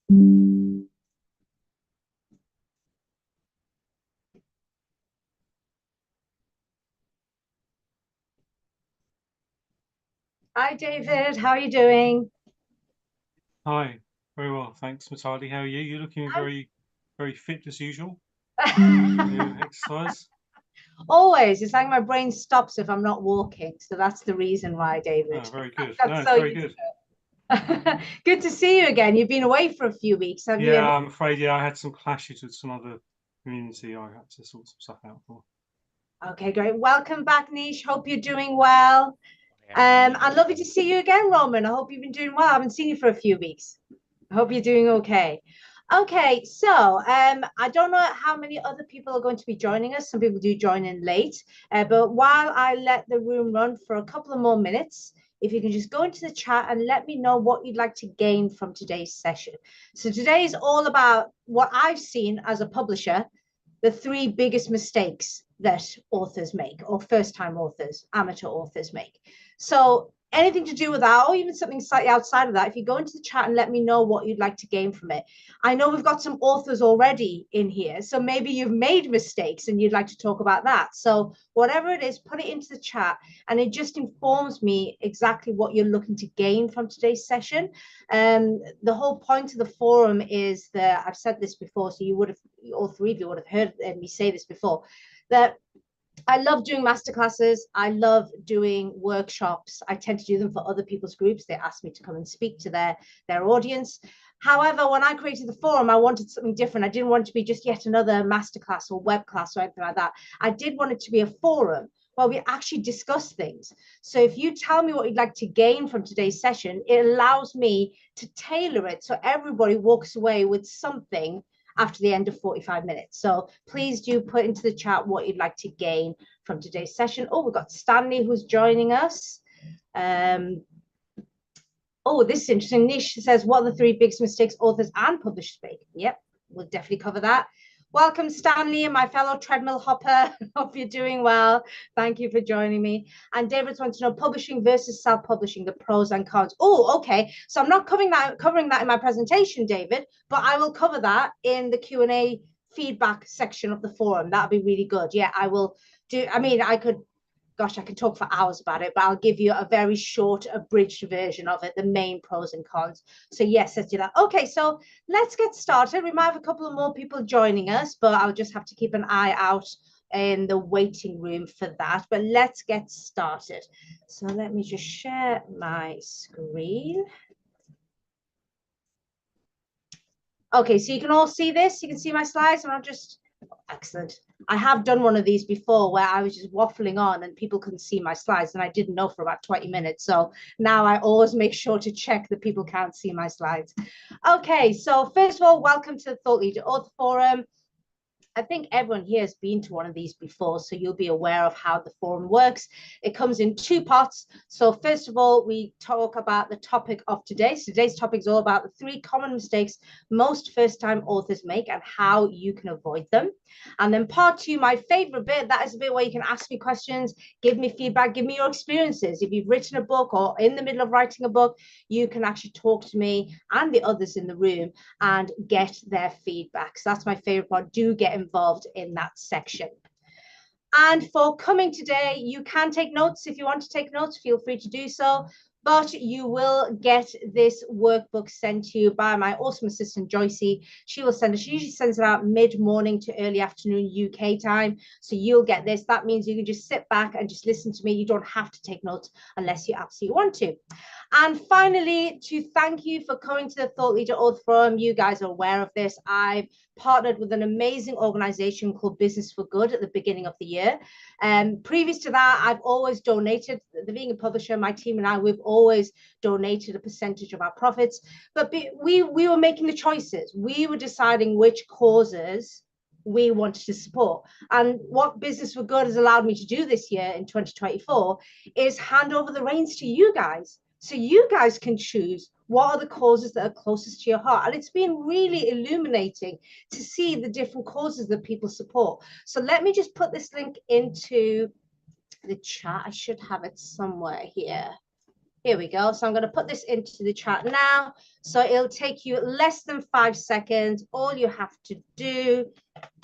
Hi, David. How are you doing? Hi, very well, thanks, Matali. How are you? You're looking very, very fit as usual. You exercise? Always. It's like my brain stops if I'm not walking. So that's the reason why, Oh, David. very I've good. got No, it's so very used good. to it. Good to see you again. You've been away for a few weeks, have you? Yeah, I'm afraid, yeah, I had some clashes with some other community I had to sort some stuff out for. Okay, great. Welcome back, Nish. Hope you're doing well. I'd love to see you again, Roman. I hope you've been doing well. I haven't seen you for a few weeks. I hope you're doing okay. Okay, so I don't know how many other people are going to be joining us. Some people do join in late, but while I let the room run for a couple of more minutes, if you can just go into the chat and let me know what you'd like to gain from today's session. So today is all about what I've seen as a publisher, the three biggest mistakes that authors make, or first-time authors, amateur authors make. So anything to do with that, or even something slightly outside of that, if you go into the chat and let me know what you'd like to gain from it. I know we've got some authors already in here, so maybe you've made mistakes and you'd like to talk about that. So whatever it is, put it into the chat, and it just informs me exactly what you're looking to gain from today's session. The whole point of the forum is that I've said this before, so you would have, all three of you would have heard me say this before, that I love doing masterclasses. I love doing workshops. I tend to do them for other people's groups. They ask me to come and speak to their audience. However, when I created the forum, I wanted something different. I didn't want it to be just yet another masterclass or web class or anything like that. I did want it to be a forum where we actually discuss things. So if you tell me what you'd like to gain from today's session, it allows me to tailor it so everybody walks away with something after the end of 45 minutes. So please do put into the chat what you'd like to gain from today's session. Oh, we've got Stanley who's joining us. Um, oh, this is interesting. Nish says, what are the three biggest mistakes authors and publishers make? Yep, we'll definitely cover that. Welcome, Stanley, and my fellow treadmill hopper. Hope you're doing well. Thank you for joining me. And David wants to know publishing versus self-publishing, the pros and cons. Oh, okay. So I'm not covering that in my presentation, David, but I will cover that in the Q&A feedback section of the forum. That'd be really good. Yeah, I will do. I mean, I could, gosh, I can talk for hours about it, but I'll give you a very short, abridged version of it, the main pros and cons. So yes, let's do that. Okay, so let's get started. We might have a couple of more people joining us, but I'll just have to keep an eye out in the waiting room for that. But let's get started. So let me just share my screen. Okay, so you can all see this. You can see my slides, and I'll just excellent. I have done one of these before where I was just waffling on and people couldn't see my slides, and I didn't know for about 20 minutes. So now I always make sure to check that people can't see my slides. Okay, so first of all, welcome to the Thought Leader Author Forum. I think everyone here has been to one of these before, so you'll be aware of how the forum works. It comes in two parts. So first of all, we talk about the topic of today. So today's topic is all about the three common mistakes most first-time authors make and how you can avoid them. And then part two, my favorite bit, that is a bit where you can ask me questions, give me feedback, give me your experiences. If you've written a book or in the middle of writing a book, you can actually talk to me and the others in the room and get their feedback. So that's my favorite part. Do get involved in that section. And for coming today, you can take notes. If you want to take notes, feel free to do so. But you will get this workbook sent to you by my awesome assistant, Joycey. She will send it. She usually sends it out mid-morning to early afternoon UK time. So you'll get this. That means you can just sit back and just listen to me. You don't have to take notes unless you absolutely want to. And finally, to thank you for coming to the Thought Leader Author Forum. You guys are aware of this. I've partnered with an amazing organization called Business for Good at the beginning of the year. Previous to that, I've always donated. Being a publisher, my team and I, we've always donated a percentage of our profits. But we were making the choices. We were deciding which causes we wanted to support. And what Business for Good has allowed me to do this year in 2024 is hand over the reins to you guys. So you guys can choose what are the causes that are closest to your heart. And it's been really illuminating to see the different causes that people support. So let me just put this link into the chat. I should have it somewhere here. Here we go. So I'm going to put this into the chat now. So it'll take you less than 5 seconds. All you have to do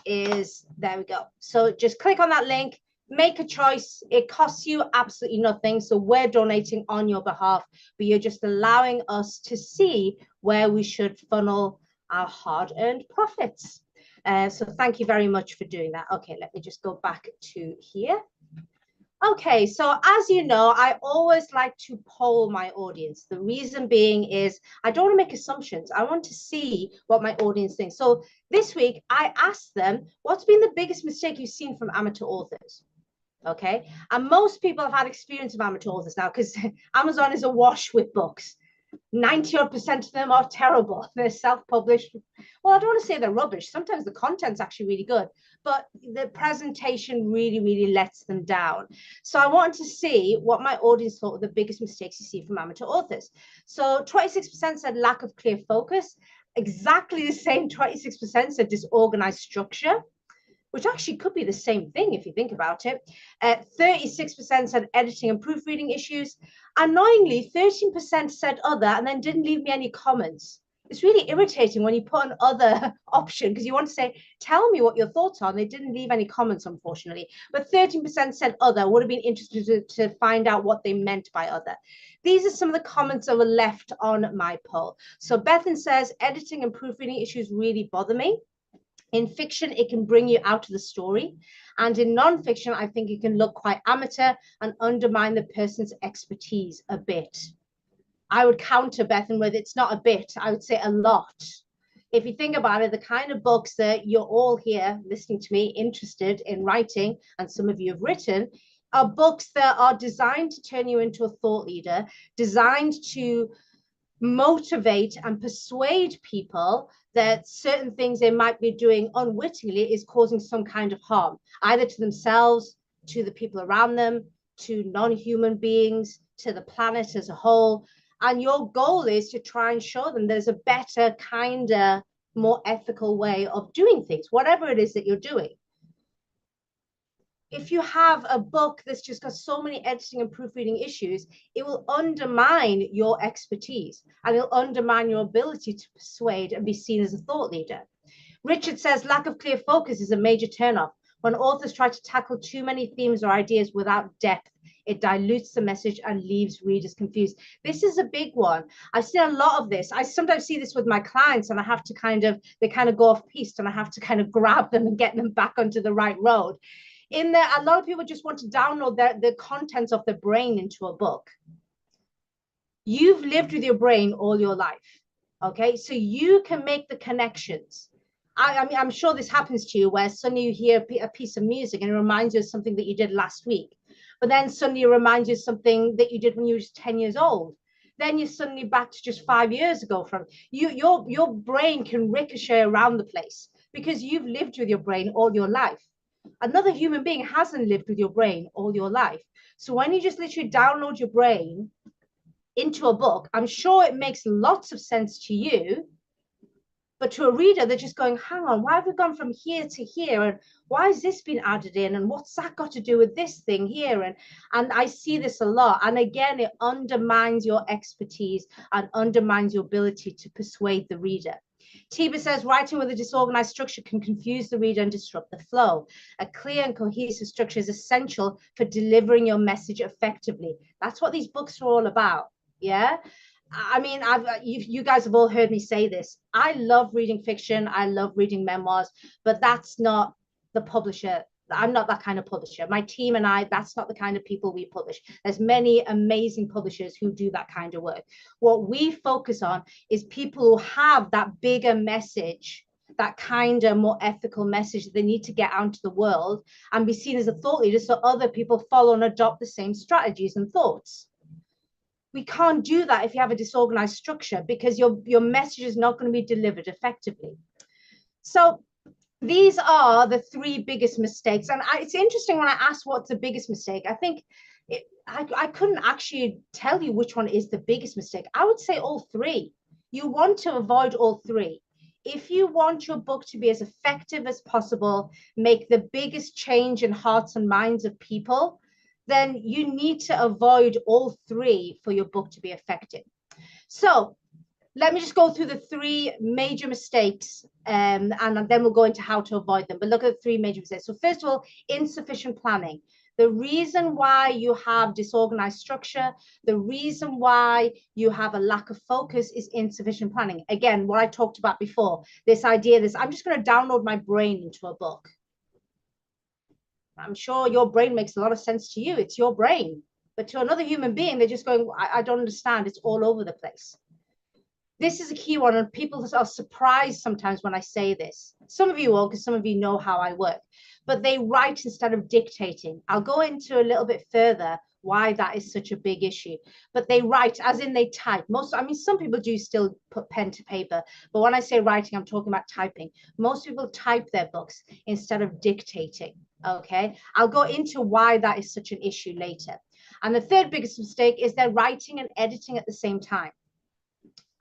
is, there we go. So just click on that link, make a choice. It costs you absolutely nothing. So we're donating on your behalf, but you're just allowing us to see where we should funnel our hard-earned profits. So thank you very much for doing that. Okay, let me just go back to here. Okay, so as you know, I always like to poll my audience. The reason being is I don't want to make assumptions. I want to see what my audience thinks. So this week, I asked them, what's been the biggest mistake you've seen from amateur authors? Okay, and most people have had experience of amateur authors now because Amazon is awash with books. 90% of them are terrible. They're self-published. Well, I don't want to say they're rubbish. Sometimes the content's actually really good, but the presentation really lets them down. So I wanted to see what my audience thought were the biggest mistakes you see from amateur authors. So 26% said lack of clear focus. Exactly the same 26% said disorganized structure, which actually could be the same thing if you think about it. 36% said editing and proofreading issues. Annoyingly, 13% said other and then didn't leave me any comments. It's really irritating when you put an other option because you want to say, tell me what your thoughts are. And they didn't leave any comments, unfortunately. But 13% said other. Would have been interested to find out what they meant by other. These are some of the comments that were left on my poll. So Bethan says, editing and proofreading issues really bother me. In fiction, it can bring you out of the story. And in nonfiction, I think it can look quite amateur and undermine the person's expertise a bit. I would counter Bethan with it's not a bit, I would say a lot. If you think about it, the kind of books that you're all here listening to me interested in writing, and some of you have written, are books that are designed to turn you into a thought leader, designed to motivate and persuade people that certain things they might be doing unwittingly is causing some kind of harm, either to themselves, to the people around them, to non-human beings, to the planet as a whole. And your goal is to try and show them there's a better, kinder, more ethical way of doing things, whatever it is that you're doing. If you have a book that's just got so many editing and proofreading issues, it will undermine your expertise and it'll undermine your ability to persuade and be seen as a thought leader. Richard says lack of clear focus is a major turnoff. When authors try to tackle too many themes or ideas without depth, it dilutes the message and leaves readers confused. This is a big one. I've seen a lot of this. I sometimes see this with my clients and I have to they kind of go off piste and I have to kind of grab them and get them back onto the right road. In there, a lot of people just want to download the contents of their brain into a book. You've lived with your brain all your life, okay? So you can make the connections. I mean, I'm sure this happens to you where suddenly you hear a piece of music and it reminds you of something that you did last week. But then suddenly it reminds you of something that you did when you were just 10 years old. Then you're suddenly back to just 5 years ago from you. Your brain can ricochet around the place because you've lived with your brain all your life. Another human being hasn't lived with your brain all your life. So when you just literally download your brain into a book, I'm sure it makes lots of sense to you, but to a reader, they're just going, hang on, why have we gone from here to here? And why has this been added in? And what's that got to do with this thing here? And I see this a lot. And again, it undermines your expertise and undermines your ability to persuade the reader. Tiba says, writing with a disorganized structure can confuse the reader and disrupt the flow. A clear and cohesive structure is essential for delivering your message effectively. That's what these books are all about. Yeah. I mean, you guys have all heard me say this. I love reading fiction. I love reading memoirs, but that's not the publisher. I'm not that kind of publisher. My team and I, that's not the kind of people we publish. There's many amazing publishers who do that kind of work. What we focus on is people who have that bigger message, that kind of more ethical message that they need to get out into the world and be seen as a thought leader so other people follow and adopt the same strategies and thoughts. We can't do that if you have a disorganized structure because your message is not going to be delivered effectively. So these are the 3 biggest mistakes. And it's interesting when I asked what's the biggest mistake, I think I couldn't actually tell you which one is the biggest mistake. I would say all 3. You want to avoid all 3. If you want your book to be as effective as possible, make the biggest change in hearts and minds of people, then you need to avoid all three for your book to be effective. So let me just go through the three major mistakes, and then we'll go into how to avoid them. But look at the three major mistakes. So first of all, insufficient planning. The reason why you have disorganized structure, the reason why you have a lack of focus is insufficient planning. Again, what I talked about before, this idea, I'm just going to download my brain into a book. I'm sure your brain makes a lot of sense to you. It's your brain. But to another human being, they're just going, I don't understand. It's all over the place. This is a key one, and people are surprised sometimes when I say this. Some of you will, because some of you know how I work, but they write instead of dictating. I'll go into a little bit further why that is such a big issue, but they write as in they type. Some people do still put pen to paper, but when I say writing, I'm talking about typing. Most people type their books instead of dictating. Okay, I'll go into why that is such an issue later. And the third biggest mistake is they're writing and editing at the same time.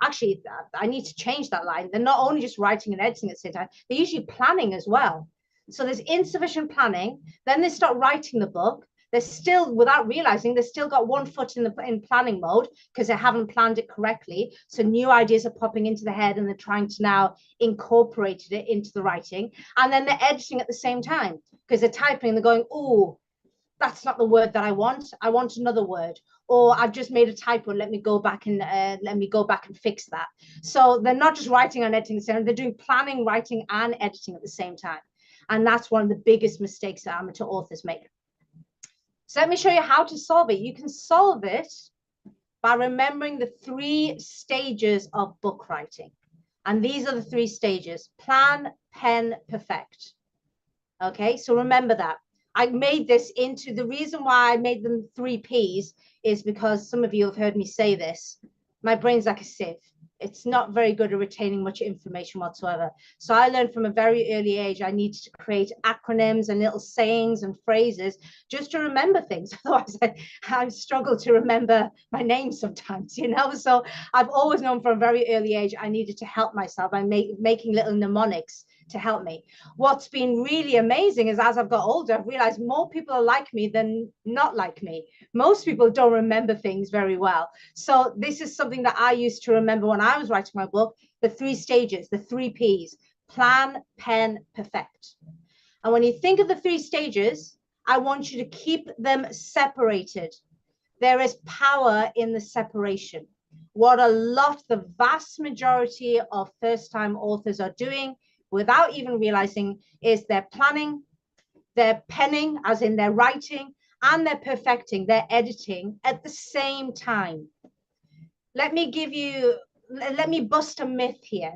Actually, I need to change that line. They're not only just writing and editing at the same time, they're usually planning as well. So there's insufficient planning. Then they start writing the book. They're still, without realizing, they've still got one foot in planning mode because they haven't planned it correctly. So new ideas are popping into the head and they're trying to now incorporate it into the writing. And then they're editing at the same time because they're typing and they're going, oh, that's not the word that I want another word, or I've just made a typo, let me go back and fix that. So they're not just writing and editing the same, they're doing planning, writing and editing at the same time. And that's one of the biggest mistakes that amateur authors make. So let me show you how to solve it. You can solve it by remembering the 3 stages of book writing. And these are the 3 stages: plan, pen, perfect. Okay, so remember that. I made this into, the reason why I made them 3 Ps is because some of you have heard me say this. My brain's like a sieve. It's not very good at retaining much information whatsoever. So I learned from a very early age, I needed to create acronyms and little sayings and phrases just to remember things. Otherwise, I struggle to remember my name sometimes, you know? So I've always known from a very early age, I needed to help myself by making little mnemonics to help me. What's been really amazing is as I've got older, I've realized more people are like me than not like me. Most people don't remember things very well. So this is something that I used to remember when I was writing my book, the 3 stages, the 3 Ps: plan, pen, perfect. And when you think of the 3 stages, I want you to keep them separated. There is power in the separation. What the vast majority of first-time authors are doing without even realizing is they're planning, they're penning, as in they're writing, and they're perfecting, they're editing at the same time. Let me bust a myth here.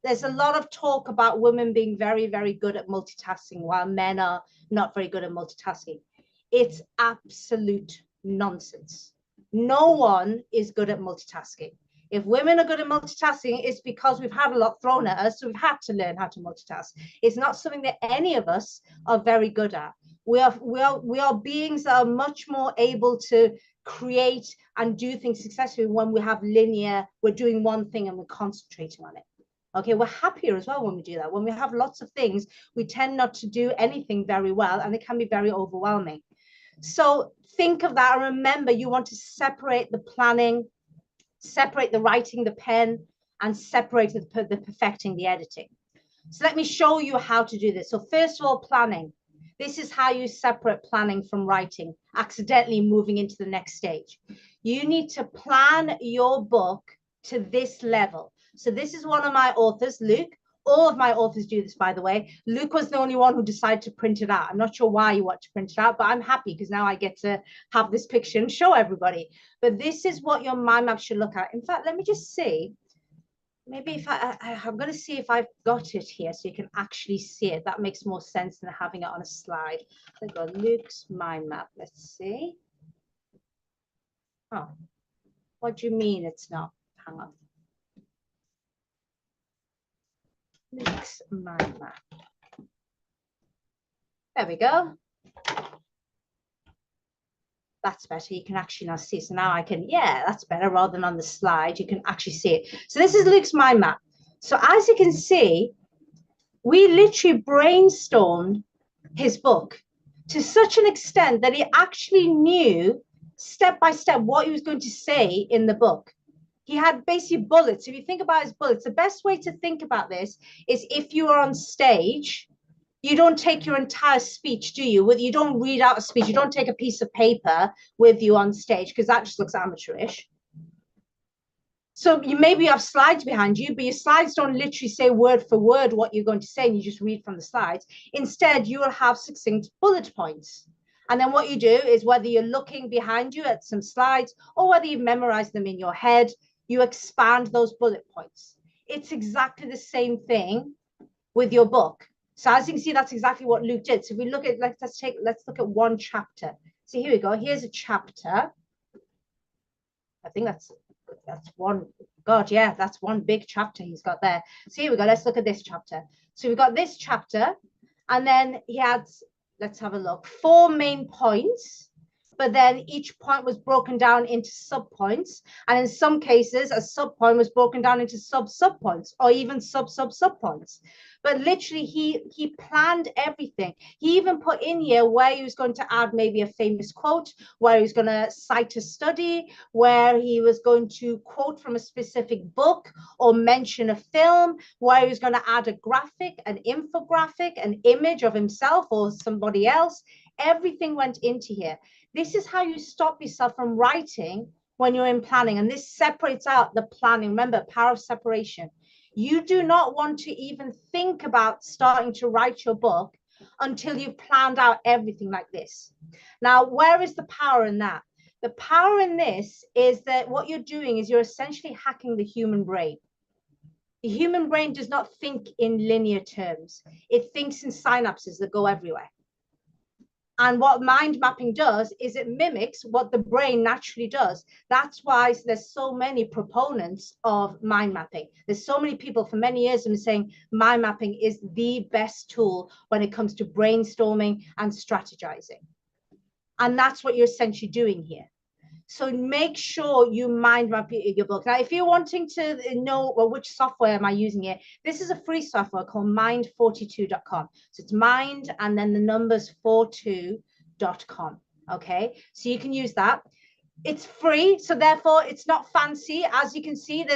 There's a lot of talk about women being very, very good at multitasking while men are not very good at multitasking. It's absolute nonsense. No one is good at multitasking. If women are good at multitasking, it's because we've had a lot thrown at us, so we've had to learn how to multitask. It's not something that any of us are very good at. We are beings that are much more able to create and do things successfully when we have we're doing one thing and we're concentrating on it. Okay, we're happier as well when we do that. When we have lots of things, we tend not to do anything very well, and it can be very overwhelming. So think of that, and remember, you want to separate the planning, separate the writing, the pen, and separate the perfecting, the editing. So let me show you how to do this. So first of all, planning. This is how you separate planning from writing, accidentally moving into the next stage. You need to plan your book to this level. So this is one of my authors, Luke. All of my authors do this, by the way. Luke was the only one who decided to print it out. I'm not sure why you want to print it out, but I'm happy because now I get to have this picture and show everybody. But this is what your mind map should look at. In fact, let me just see. Maybe if I'm going to see if I've got it here so you can actually see it. That makes more sense than having it on a slide. I've got Luke's mind map. Let's see. Oh, what do you mean it's not? Hang on. Luke's mind map. There we go. That's better. You can actually now see. So now I can, yeah, that's better. Rather than on the slide, you can actually see it. So this is Luke's mind map. So as you can see, we literally brainstormed his book. to such an extent that he actually knew step by step what he was going to say in the book. He had basically bullets. If you think about his bullets, the best way to think about this is if you are on stage, you don't take your entire speech, do you? You don't read out a speech. You don't take a piece of paper with you on stage because that just looks amateurish. So you maybe have slides behind you, but your slides don't literally say word for word what you're going to say, and you just read from the slides. Instead, you will have succinct bullet points. And then what you do is whether you're looking behind you at some slides or whether you've memorized them in your head, you expand those bullet points. It's exactly the same thing with your book. So as you can see, that's exactly what Luke did. So if we look at, let's look at one chapter. So here we go. Here's a chapter. I think that's one. God, yeah, that's one big chapter he's got there. So here we go. Let's look at this chapter. So we've got this chapter, and then he had, let's have a look, 4 main points. But then each point was broken down into sub-points. And in some cases, a sub-point was broken down into sub-sub-points or even sub-sub-sub-points. But literally, he planned everything. He even put in here where he was going to add maybe a famous quote, where he was going to cite a study, where he was going to quote from a specific book or mention a film, where he was going to add a graphic, an infographic, an image of himself or somebody else. Everything went into here. This is how you stop yourself from writing when you're in planning. And this separates out the planning. Remember, power of separation. You do not want to even think about starting to write your book until you've planned out everything like this. Now, where is the power in that? The power in this is that what you're doing is you're essentially hacking the human brain. The human brain does not think in linear terms. It thinks in synapses that go everywhere. And what mind mapping does is it mimics what the brain naturally does. That's why there's so many proponents of mind mapping. There's so many people for many years have been saying mind mapping is the best tool when it comes to brainstorming and strategizing. And that's what you're essentially doing here. So make sure you mind map your book. Now, if you're wanting to know, well, which software am I using here? This is a free software called mind42.com. So it's mind and then the numbers 42.com. Okay, so you can use that. It's free, so therefore it's not fancy. As you can see,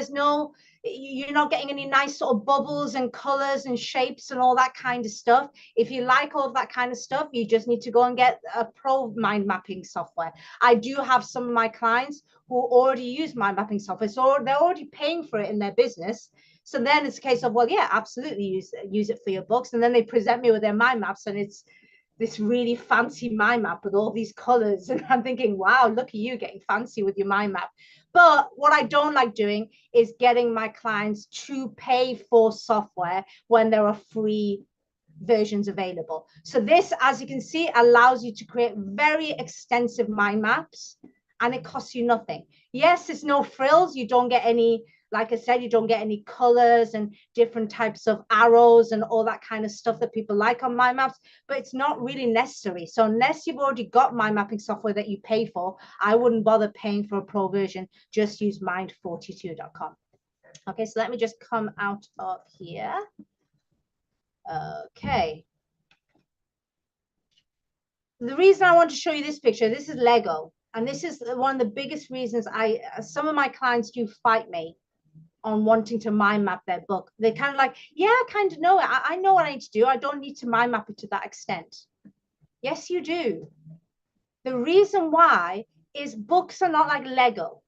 you're not getting any nice sort of bubbles and colors and shapes and all that kind of stuff. If you like all of that kind of stuff, you just need to go and get a pro mind mapping software. I do have some of my clients who already use mind mapping software, so they're already paying for it in their business. So then it's a case of, well, yeah, absolutely use it for your books. And then they present me with their mind maps, and it's this really fancy mind map with all these colors. And I'm thinking, wow, look at you getting fancy with your mind map. But what I don't like doing is getting my clients to pay for software when there are free versions available. So this, as you can see, allows you to create very extensive mind maps, and it costs you nothing. Yes, it's no frills. You don't get any, like I said, you don't get any colors and different types of arrows and all that kind of stuff that people like on mind maps, but it's not really necessary. So unless you've already got mind mapping software that you pay for, I wouldn't bother paying for a pro version. Just use mind42.com. Okay, so let me just come out of here. Okay. The reason I want to show you this picture, this is Lego. And this is one of the biggest reasons some of my clients do fight me on wanting to mind map their book. They're kind of like, yeah, I kind of know it. I know what I need to do. I don't need to mind map it to that extent. Yes, you do. The reason why is books are not like Lego.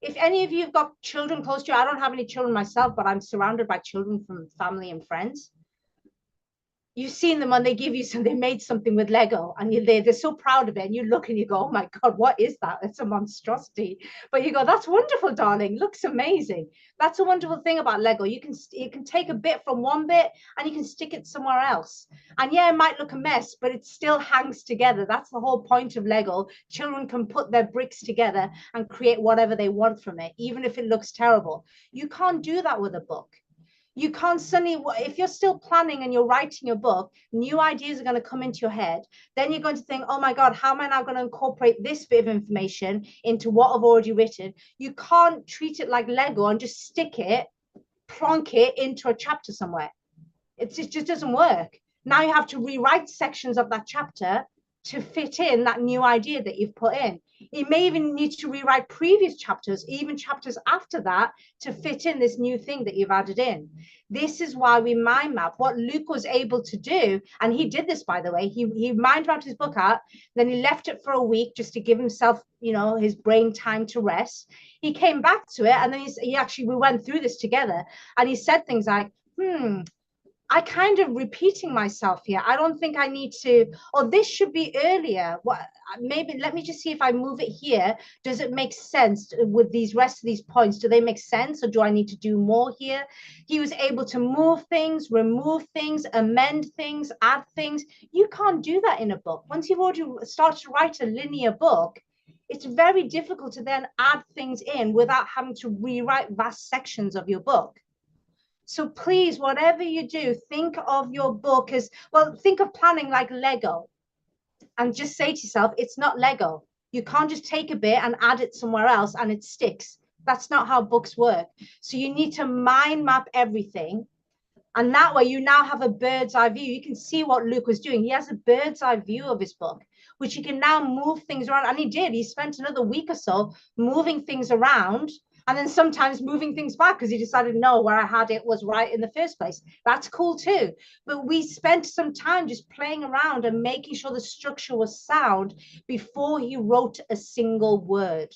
If any of you have got children close to you, I don't have any children myself, but I'm surrounded by children from family and friends. You've seen them when they give you they made something with Lego, and they're so proud of it, and you look and you go, oh my God, what is that? It's a monstrosity. But you go, that's wonderful, darling, looks amazing. That's a wonderful thing about Lego. You can take a bit from one bit and you can stick it somewhere else. And yeah, it might look a mess, but it still hangs together. That's the whole point of Lego. Children can put their bricks together and create whatever they want from it, even if it looks terrible. You can't do that with a book. You can't suddenly, if you're still planning and you're writing your book, new ideas are going to come into your head. Then you're going to think, oh my God, how am I now going to incorporate this bit of information into what I've already written? You can't treat it like Lego and just stick it, plonk it into a chapter somewhere. It just doesn't work. Now you have to rewrite sections of that chapter to fit in that new idea that you've put in. You may even need to rewrite previous chapters, even chapters after that, to fit in this new thing that you've added in. This is why we mind map. What Luke was able to do, and he did this, by the way, he mind mapped his book out, then he left it for a week just to give himself, you know, his brain time to rest. He came back to it, and then we went through this together, and he said things like, I kind of repeating myself here. I don't think I need to, or this should be earlier. What, maybe let me just see if I move it here. Does it make sense with these rest of these points? Do they make sense, or do I need to do more here? He was able to move things, remove things, amend things, add things. You can't do that in a book. Once you've already started to write a linear book, it's very difficult to then add things in without having to rewrite vast sections of your book. So please, whatever you do, think of your book as, well, think of planning like Lego, and just say to yourself, it's not Lego. You can't just take a bit and add it somewhere else and it sticks. That's not how books work. So you need to mind map everything. And that way you now have a bird's eye view. You can see what Luke was doing. He has a bird's eye view of his book, which he can now move things around. And he did. He spent another week or so moving things around, and then sometimes moving things back because he decided, no, where I had it was right in the first place. That's cool too. But we spent some time just playing around and making sure the structure was sound before he wrote a single word.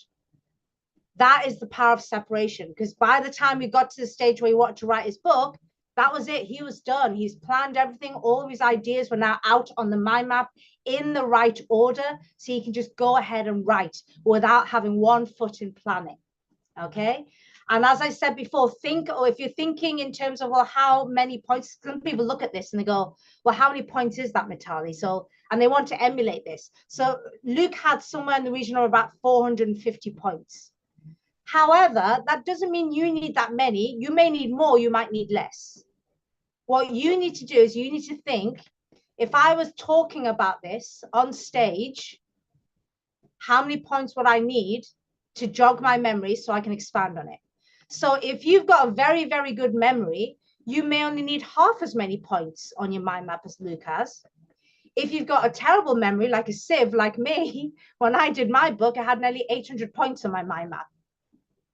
That is the power of separation, because by the time we got to the stage where he wanted to write his book, that was it. He was done. He's planned everything. All of his ideas were now out on the mind map in the right order, so he can just go ahead and write without having one foot in planning. Okay. And as I said before, think, or if you're thinking in terms of, well, how many points, some people look at this and they go, well, how many points is that, Mitali? So, and they want to emulate this. So Luke had somewhere in the region of about 450 points. However, that doesn't mean you need that many. You may need more, you might need less. What you need to do is you need to think, if I was talking about this on stage, how many points would I need to jog my memory so I can expand on it? So if you've got a very, very good memory, you may only need half as many points on your mind map as Luke has. If you've got a terrible memory, like a sieve, like me, when I did my book, I had nearly 800 points on my mind map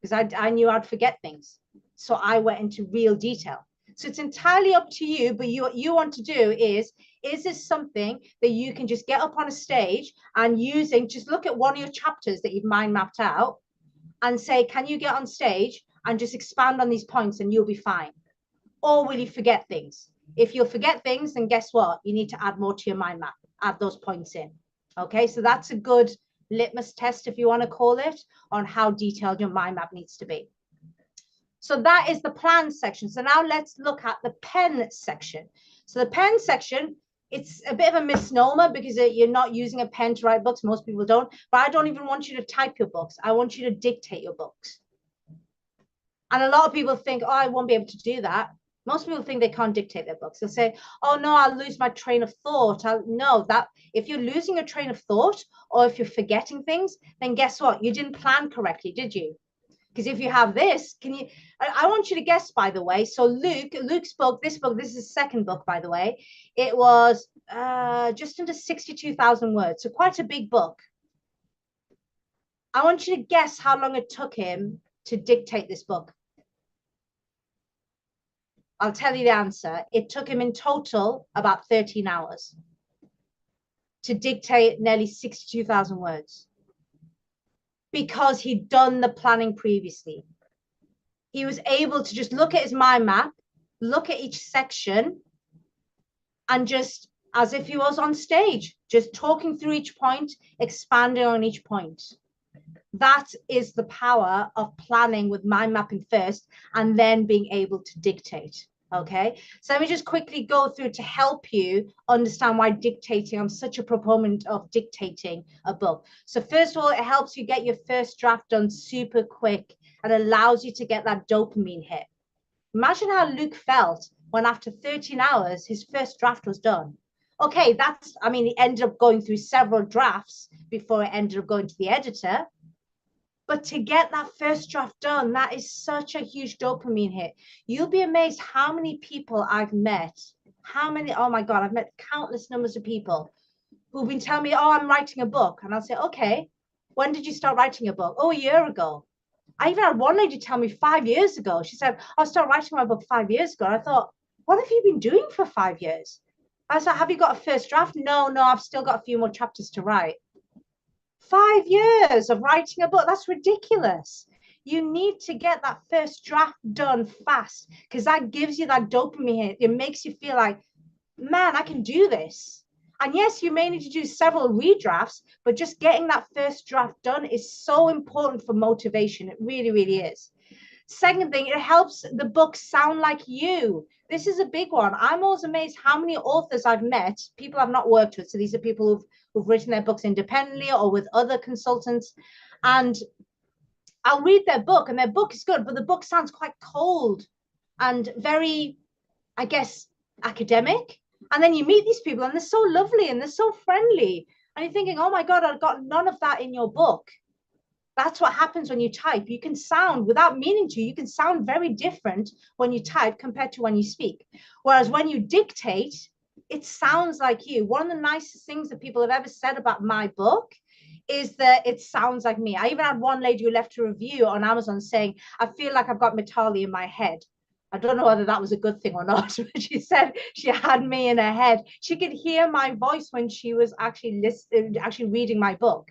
because I knew I'd forget things. So I went into real detail. So it's entirely up to you, but what you want to do is this something that you can just get up on a stage and using, just look at one of your chapters that you've mind mapped out and say, can you get on stage and just expand on these points and you'll be fine? Or will you forget things? If you'll forget things, then guess what? You need to add more to your mind map, add those points in. Okay, so that's a good litmus test, if you want to call it, on how detailed your mind map needs to be. So that is the plan section. So now let's look at the pen section. So the pen section, it's a bit of a misnomer because you're not using a pen to write books. Most people don't. But I don't even want you to type your books. I want you to dictate your books. And a lot of people think, oh, I won't be able to do that. Most people think they can't dictate their books. They'll say, oh, no, I'll lose my train of thought. No, that if you're losing a train of thought or if you're forgetting things, then guess what? You didn't plan correctly, did you? Because if you have this, I want you to guess, by the way. So Luke's book, this is his second book, by the way. It was just under 62,000 words. So quite a big book. I want you to guess how long it took him to dictate this book. I'll tell you the answer. It took him in total about 13 hours to dictate nearly 62,000 words. Because he'd done the planning previously. He was able to just look at his mind map, look at each section, and just, as if he was on stage, just talking through each point, expanding on each point. That is the power of planning with mind mapping first, and then being able to dictate. Okay, so let me just quickly go through to help you understand why dictating, I'm such a proponent of dictating a book. So first of all, it helps you get your first draft done super quick and allows you to get that dopamine hit. Imagine how Luke felt when after 13 hours, his first draft was done. Okay, I mean, he ended up going through several drafts before it ended up going to the editor. But to get that first draft done, that is such a huge dopamine hit. You'll be amazed how many people I've met How many? Oh my God, I've met countless numbers of people who've been telling me, oh, I'm writing a book. And I'll say, okay, when did you start writing a book? Oh, a year ago. I even had one lady tell me 5 years ago. She said, I started writing my book 5 years ago. And I thought, what have you been doing for 5 years? I was like, have you got a first draft? No, I've still got a few more chapters to write. 5 years of writing a book, that's ridiculous. You need to get that first draft done fast because that gives you that dopamine hit. It makes you feel like, man, I can do this. And yes, you may need to do several redrafts, but just getting that first draft done is so important for motivation. It really, really is. Second thing, it helps the book sound like you. This is a big one. I'm always amazed how many authors I've met, people I've not worked with. So these are people who've written their books independently or with other consultants. And I'll read their book and their book is good, but the book sounds quite cold and very, I guess, academic. And then you meet these people and they're so lovely and they're so friendly. And you're thinking, oh my God, I've got none of that in your book. That's what happens when you type. You can sound, without meaning to, you can sound very different when you type compared to when you speak. Whereas when you dictate, it sounds like you. One of the nicest things that people have ever said about my book is that it sounds like me. I even had one lady who left a review on Amazon saying, I feel like I've got Mitali in my head. I don't know whether that was a good thing or not, but she said she had me in her head. She could hear my voice when she was actually reading my book.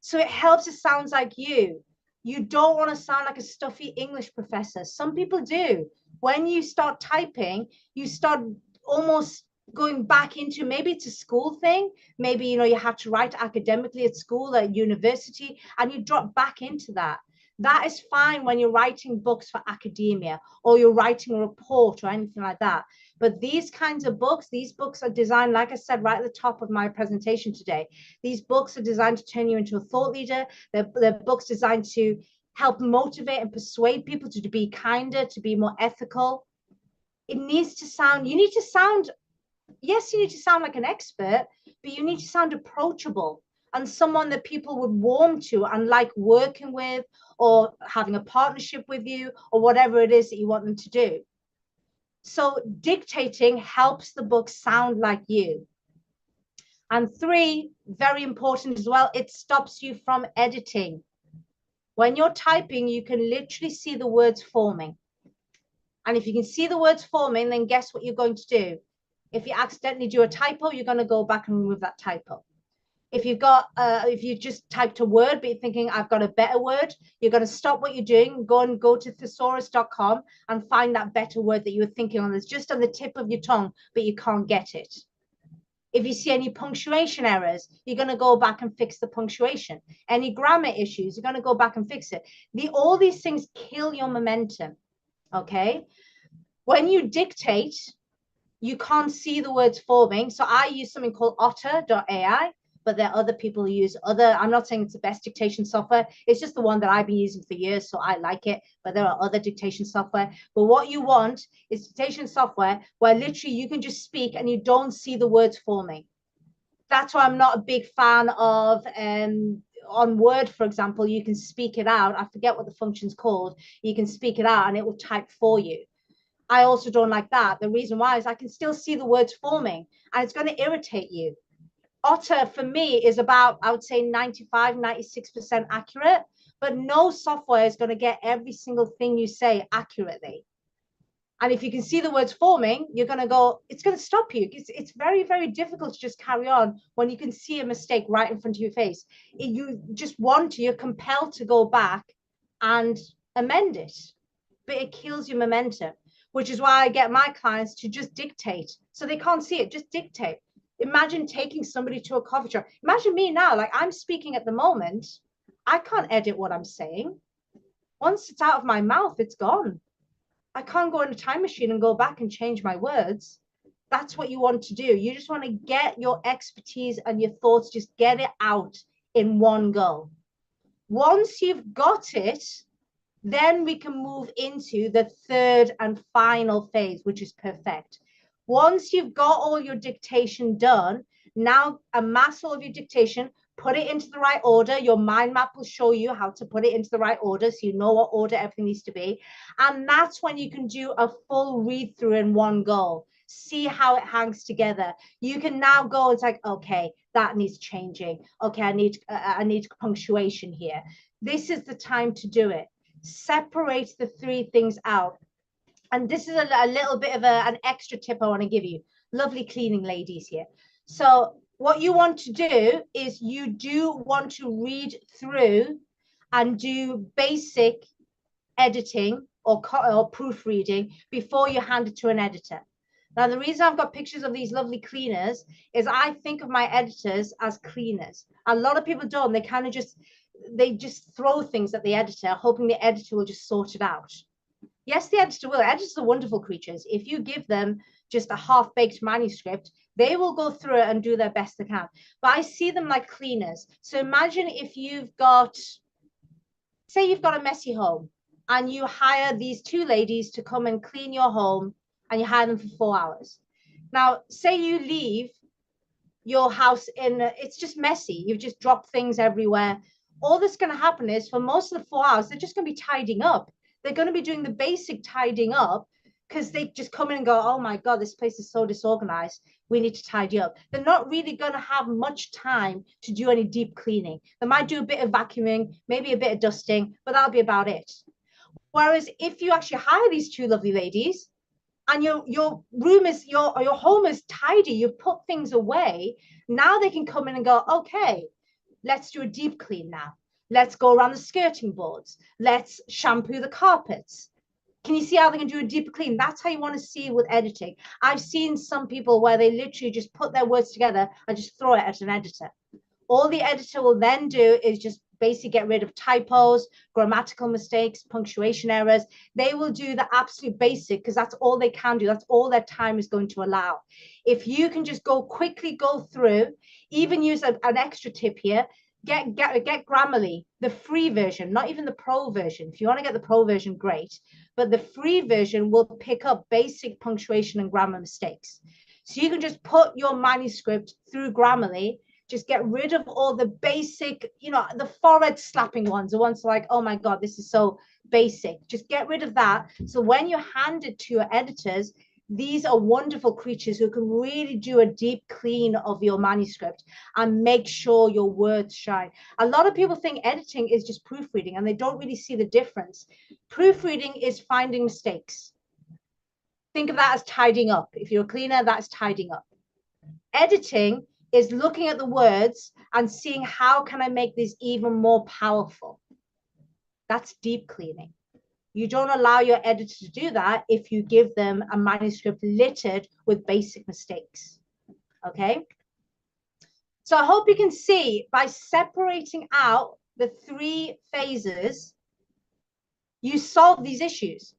So it helps it sounds like you. You don't want to sound like a stuffy English professor. Some people do. When you start typing, you start almost going back into, maybe it's a school thing. Maybe, you have to write academically at school, at university, and you drop back into that. That is fine when you're writing books for academia or you're writing a report or anything like that. But these kinds of books, these books are designed, like I said, right at the top of my presentation today. These books are designed to turn you into a thought leader. They're books designed to help motivate and persuade people to be kinder, to be more ethical. It needs to sound, you need to sound, yes, you need to sound like an expert, but you need to sound approachable and someone that people would warm to and like working with or having a partnership with you or whatever it is that you want them to do. So dictating helps the book sound like you. And 3, very important as well, it stops you from editing. When you're typing, you can literally see the words forming. And if you can see the words forming, then guess what you're going to do? If you accidentally do a typo, you're going to go back and remove that typo. If you just typed a word, but you're thinking, I've got a better word, you're going to stop what you're doing, go to thesaurus.com and find that better word that you were thinking on. It's just on the tip of your tongue, but you can't get it. If you see any punctuation errors, you're going to go back and fix the punctuation. Any grammar issues, you're going to go back and fix it. All these things kill your momentum, okay? When you dictate, you can't see the words forming. So I use something called otter.ai. But there are other people who use I'm not saying it's the best dictation software. It's just the one that I've been using for years, so I like it. But there are other dictation software. But what you want is dictation software where literally you can just speak and you don't see the words forming. That's why I'm not a big fan of on Word, for example, you can speak it out. I forget what the function's called. You can speak it out and it will type for you. I also don't like that. The reason why is I can still see the words forming and it's going to irritate you. Otter for me is about, I would say 95, 96% accurate, but no software is going to get every single thing you say accurately. And if you can see the words forming, you're going to go, it's going to stop you. It's very, very difficult to just carry on when you can see a mistake right in front of your face. You just you're compelled to go back and amend it, but it kills your momentum, which is why I get my clients to just dictate. So they can't see it, just dictate. Imagine taking somebody to a coffee shop. Imagine me now, like I'm speaking at the moment. I can't edit what I'm saying. Once it's out of my mouth, it's gone. I can't go in a time machine and go back and change my words. That's what you want to do. You just want to get your expertise and your thoughts, just get it out in one go. Once you've got it, then we can move into the 3rd and final phase, which is perfect. Once you've got all your dictation done, now amass all of your dictation, put it into the right order. Your mind map will show you how to put it into the right order so you know what order everything needs to be. And that's when you can do a full read through in one go. see how it hangs together. You can now go, it's like, okay, that needs changing. Okay, I need punctuation here. This is the time to do it. Separate the three things out. And this is a little bit of an extra tip I want to give you. Lovely cleaning ladies here. So what you want to do is you do want to read through and do basic editing or proofreading before you hand it to an editor. Now, the reason I've got pictures of these lovely cleaners is I think of my editors as cleaners. A lot of people don't. They kind of they just throw things at the editor, hoping the editor will just sort it out. Yes, the editor will. Editors are wonderful creatures. If you give them just a half-baked manuscript, they will go through it and do their best they can. But I see them like cleaners. So imagine if say you've got a messy home and you hire these two ladies to come and clean your home, and you hire them for 4 hours. Now, say you leave your house it's just messy. You've just dropped things everywhere. All that's going to happen is for most of the 4 hours, they're just going to be tidying up. They're going to be doing the basic tidying up because they just come in and go, oh my God, this place is so disorganized. We need to tidy up. They're not really going to have much time to do any deep cleaning. They might do a bit of vacuuming, maybe a bit of dusting, but that'll be about it. Whereas if you actually hire these two lovely ladies and your room is, your home is tidy, you've put things away, now they can come in and go, okay, let's do a deep clean now. Let's go around the skirting boards. Let's shampoo the carpets. Can you see how they can do a deeper clean? That's how you want to see with editing. I've seen some people where they literally just put their words together and just throw it at an editor. All the editor will then do is just basically get rid of typos, grammatical mistakes, punctuation errors. They will do the absolute basic because that's all they can do. That's all their time is going to allow. If you can just quickly go through, even use an extra tip here, get Grammarly, the free version, not even the pro version. If you want to get the pro version, great. But the free version will pick up basic punctuation and grammar mistakes. So you can just put your manuscript through Grammarly, just get rid of all the basic, the forehead slapping ones, the ones like, oh my God, this is so basic. Just get rid of that. So when you hand it to your editors, these are wonderful creatures who can really do a deep clean of your manuscript and make sure your words shine. A lot of people think editing is just proofreading and they don't really see the difference. Proofreading is finding mistakes. Think of that as tidying up. If you're a cleaner, that's tidying up. Editing is looking at the words and seeing how can I make this even more powerful. That's deep cleaning. You don't allow your editor to do that if you give them a manuscript littered with basic mistakes. Okay? So I hope you can see by separating out the three phases, you solve these issues.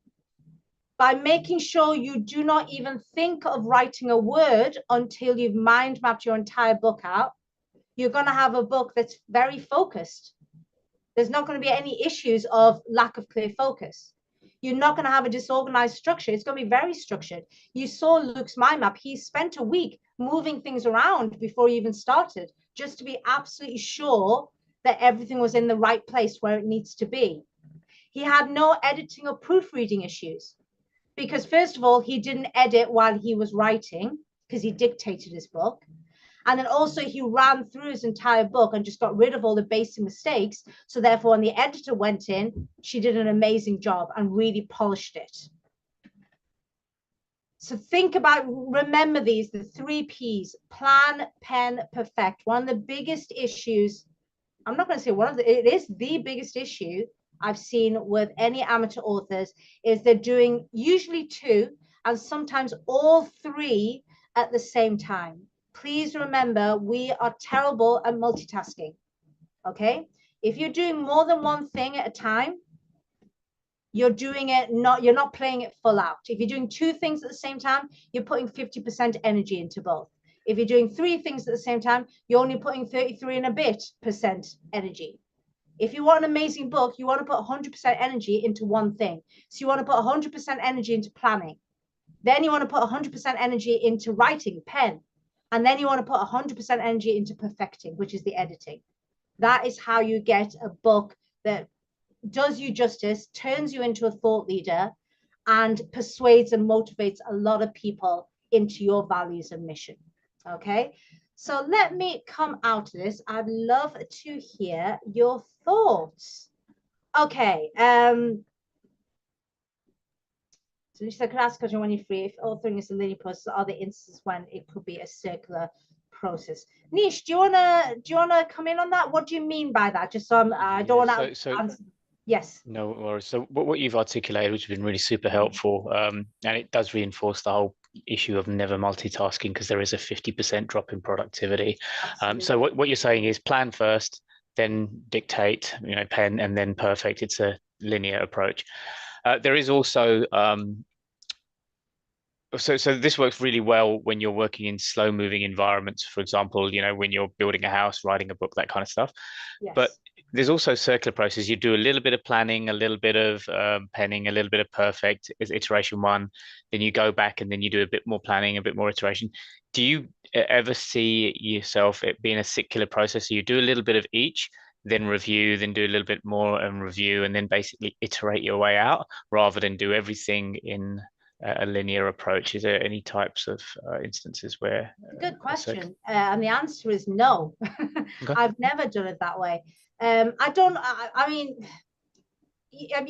By making sure you do not even think of writing a word until you've mind mapped your entire book out, you're going to have a book that's very focused. There's not going to be any issues of lack of clear focus. You're not going to have a disorganized structure. It's going to be very structured. You saw Luke's mind map. He spent a week moving things around before he even started, just to be absolutely sure that everything was in the right place where it needs to be. He had no editing or proofreading issues because, first of all, he didn't edit while he was writing because he dictated his book. And then also he ran through his entire book and just got rid of all the basic mistakes. So therefore, when the editor went in, she did an amazing job and really polished it. So think about, remember these, the 3 Ps, plan, pen, perfect. One of the biggest issues, I'm not going to say it is the biggest issue I've seen with any amateur authors is they're doing usually 2 and sometimes all 3 at the same time. Please remember, we are terrible at multitasking, okay? If you're doing more than one thing at a time, you're not playing it full out. If you're doing 2 things at the same time, you're putting 50% energy into both. If you're doing 3 things at the same time, you're only putting 33 and a bit percent energy. If you want an amazing book, you want to put 100% energy into one thing. So you want to put 100% energy into planning. Then you want to put 100% energy into writing, pen. And then you want to put 100% energy into perfecting, which is the editing. That is how you get a book that does you justice, turns you into a thought leader, and persuades and motivates a lot of people into your values and mission. Okay, so let me come out of this. I'd love to hear your thoughts. Okay, so Lisa, could ask question when you're free, if authoring is a linear process, are there instances when it could be a circular process? Nish, do you wanna come in on that? What do you mean by that? Just so I don't want to answer. Yes. No worries. So what you've articulated, which has been really super helpful, and it does reinforce the whole issue of never multitasking, because there is a 50% drop in productivity. So what you're saying is plan first, then dictate, pen, and then perfect. It's a linear approach. There is also so this works really well when you're working in slow moving environments, for example, when you're building a house, writing a book, that kind of stuff. Yes. But there's also circular process. You do a little bit of planning, a little bit of penning, a little bit of perfect is iteration one. Then you go back and then you do a bit more planning, a bit more iteration. Do you ever see yourself it being a circular process? So you do a little bit of each, then review, then do a little bit more and review, and then basically iterate your way out rather than do everything in a linear approach? Is there any types of instances where? Good question. And the answer is no. Okay. I've never done it that way. I mean,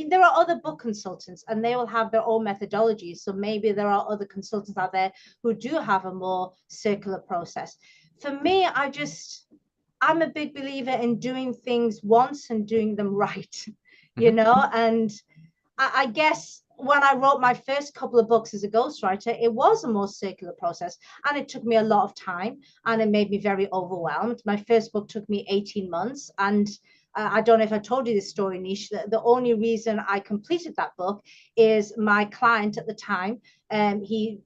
there are other book consultants and they will have their own methodologies. So maybe there are other consultants out there who do have a more circular process. For me, I'm a big believer in doing things once and doing them right, and I guess when I wrote my first couple of books as a ghostwriter, it was a more circular process and it took me a lot of time and it made me very overwhelmed. My first book took me 18 months and I don't know if I told you this story, Nish. The only reason I completed that book is my client at the time, he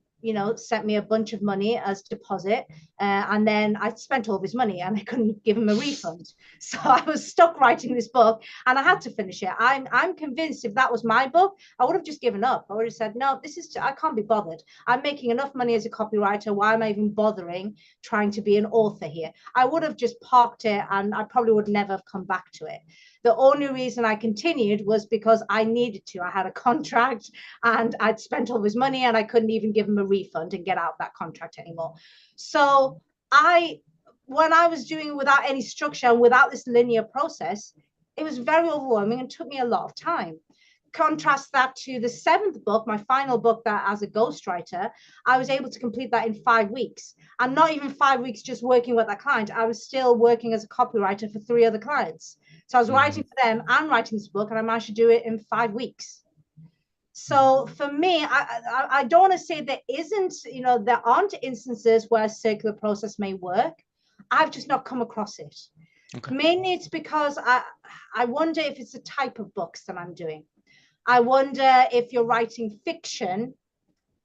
sent me a bunch of money as deposit, and then I spent all of his money and I couldn't give him a refund. So I was stuck writing this book and I had to finish it. I'm convinced if that was my book, I would have just given up. I would have said, no, I can't be bothered. I'm making enough money as a copywriter. Why am I even bothering trying to be an author here? I would have just parked it and I probably would never have come back to it. The only reason I continued was because I needed to. I had a contract and I'd spent all his money and I couldn't even give him a refund and get out that contract anymore. So when I was doing it without any structure and without this linear process, it was very overwhelming and took me a lot of time. Contrast that to the 7th book, my final book, that as a ghostwriter, I was able to complete that in 5 weeks. And not even 5 weeks just working with that client. I was still working as a copywriter for 3 other clients. So I was writing for them and writing this book, and I managed to do it in 5 weeks. So for me, I don't want to say there isn't, there aren't instances where a circular process may work. I've just not come across it. Okay. Mainly it's because I wonder if it's the type of books that I'm doing. I wonder if you're writing fiction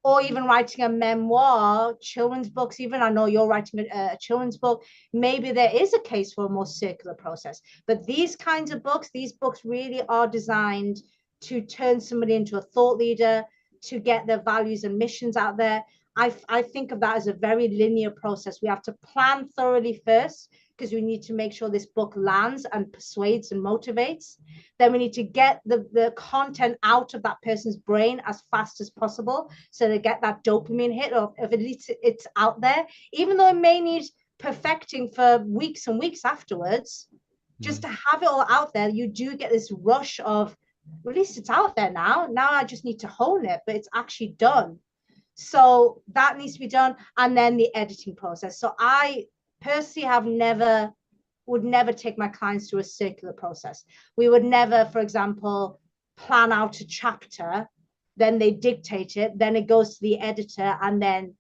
or even writing a memoir, children's books, even I know you're writing a children's book, maybe there is a case for a more circular process. But these kinds of books, these books really are designed to turn somebody into a thought leader, to get their values and missions out there. I think of that as a very linear process. We have to plan thoroughly first, because we need to make sure this book lands and persuades and motivates. Then we need to get the content out of that person's brain as fast as possible, so they get that dopamine hit of at least it's out there, even though it may need perfecting for weeks and weeks afterwards. Just to have it all out there, you do get this rush of, at least it's out there now. Now I just need to hone it, but it's actually done. So that needs to be done. And then the editing process. So I personally would never take my clients through a circular process. We would never, for example, plan out a chapter, then they dictate it, then it goes to the editor, and then,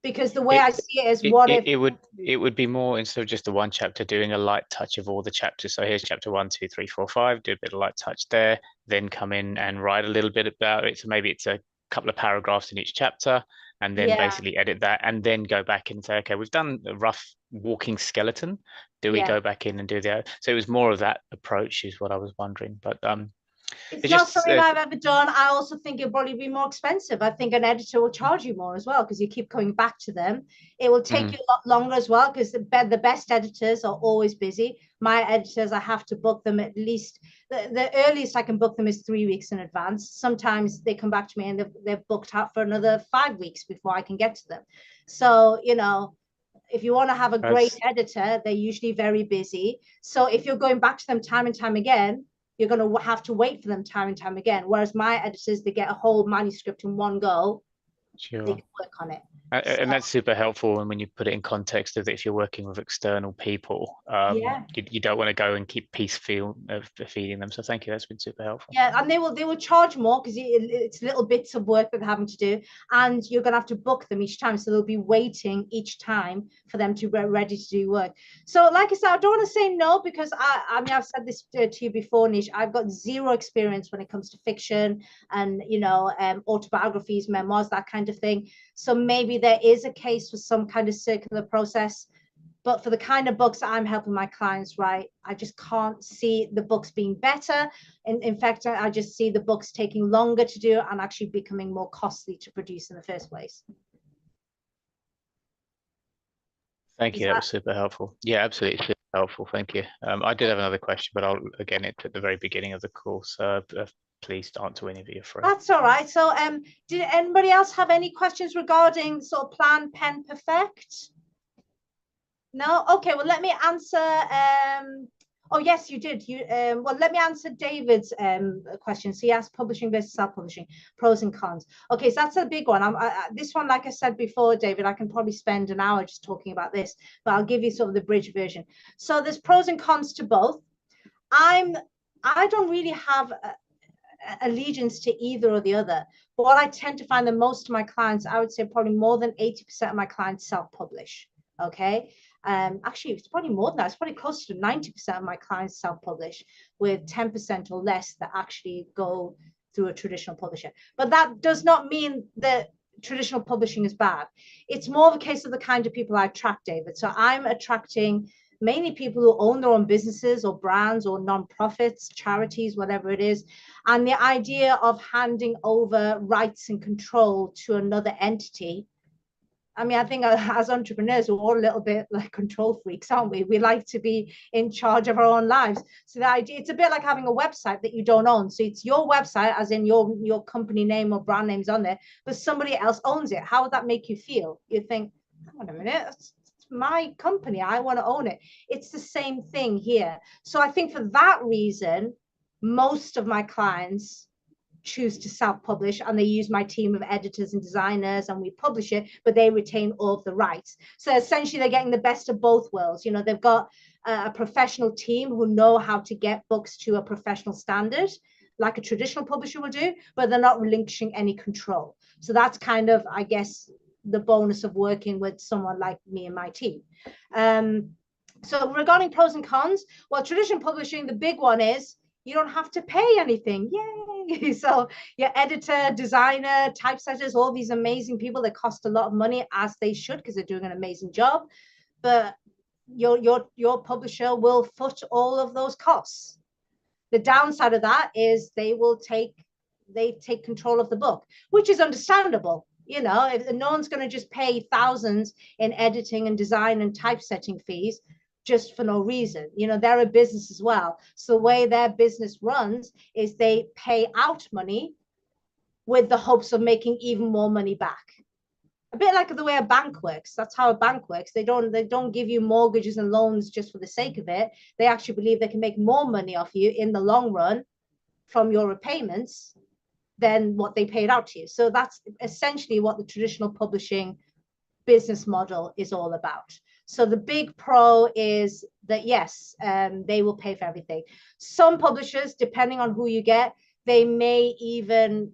because the way I see it is it would be more, instead of just the one chapter, doing a light touch of all the chapters. So here's chapter 1, 2, 3, 4, 5, do a bit of light touch there, then come in and write a little bit about it. So maybe it's a couple of paragraphs in each chapter, and then basically edit that, and then go back and say, okay, we've done a rough walking skeleton. Do we go back in and do the? So it was more of that approach, is what I was wondering. But It's It's not just something I've ever done. I also think it'll probably be more expensive. I think an editor will charge you more as well because you keep coming back to them. It will take you a lot longer as well because the best editors are always busy. My editors, I have to book them at least, the earliest I can book them is 3 weeks in advance. Sometimes they come back to me and they're booked out for another 5 weeks before I can get to them. So, you know, if you want to have a great editor, they're usually very busy. So if you're going back to them time and time again, you're going to have to wait for them time and time again. Whereas my editors, they get a whole manuscript in one go. Sure. They can work on it. And that's super helpful. And when you put it in context of if you're working with external people, Yeah. you don't want to go and keep feeding them. So thank you. That's been super helpful. Yeah, and they will charge more because it's little bits of work that they're having to do, and you're going to have to book them each time. So they'll be waiting each time for them to be ready to do work. So, like I said, I don't want to say no because I mean I've said this to you before, Nish. I've got zero experience when it comes to fiction and autobiographies, memoirs, that kind of thing. So maybe there is a case for some kind of circular process. But for the kind of books I'm helping my clients write, I just can't see the books being better. In fact, I just see the books taking longer to do and actually becoming more costly to produce in the first place. Thank you. That was super helpful. Yeah, absolutely super helpful. Thank you. I did have another question, but it's at the very beginning of the call. So please answer whenever you're free. That's all right. So did anybody else have any questions regarding sort of Plan Pen Perfect? No? Okay, well, let me answer. Oh, yes, you did. Well, let me answer David's question. So he asked publishing versus self-publishing, pros and cons. Okay, so that's a big one. This one, like I said before, David, I can probably spend an hour just talking about this, but I'll give you sort of the bridge version. So there's pros and cons to both. I don't really have allegiance to either or the other. But what I tend to find that most of my clients, I would say probably more than 80% of my clients self-publish. Okay. Actually, it's probably more than that. It's probably close to 90% of my clients self-publish, with 10% or less that actually go through a traditional publisher. But that does not mean that traditional publishing is bad. It's more of a case of the kind of people I attract, David. So I'm attracting mainly people who own their own businesses or brands or non-profits, charities, whatever it is. And the idea of handing over rights and control to another entity, I mean, I think as entrepreneurs, we're all a little bit like control freaks, aren't we? We like to be in charge of our own lives. So the idea, it's a bit like having a website that you don't own. So it's your website, as in your company name or brand name's on there, but somebody else owns it. How would that make you feel? You think, hang on a minute, it's my company, I want to own it. It's the same thing here. So I think for that reason, most of my clients choose to self-publish, and they use my team of editors and designers, and we publish it, but they retain all of the rights. So essentially they're getting the best of both worlds. You know, they've got a professional team who know how to get books to a professional standard like a traditional publisher will do, but they're not relinquishing any control. So that's kind of, I guess, the bonus of working with someone like me and my team. So regarding pros and cons, well, traditional publishing, the big one is you don't have to pay anything. Yay! So your editor, designer, typesetters, all these amazing people that cost a lot of money, as they should, because they're doing an amazing job. But your publisher will foot all of those costs. The downside of that is they take control of the book, which is understandable. You know, if no one's going to just pay thousands in editing and design and typesetting fees just for no reason. You know, they're a business as well. So the way their business runs is they pay out money with the hopes of making even more money back. A bit like the way a bank works. That's how a bank works. They don't give you mortgages and loans just for the sake of it. They actually believe they can make more money off you in the long run from your repayments than what they paid out to you. So that's essentially what the traditional publishing business model is all about. So the big pro is that, yes, they will pay for everything. Some publishers, depending on who you get, they may even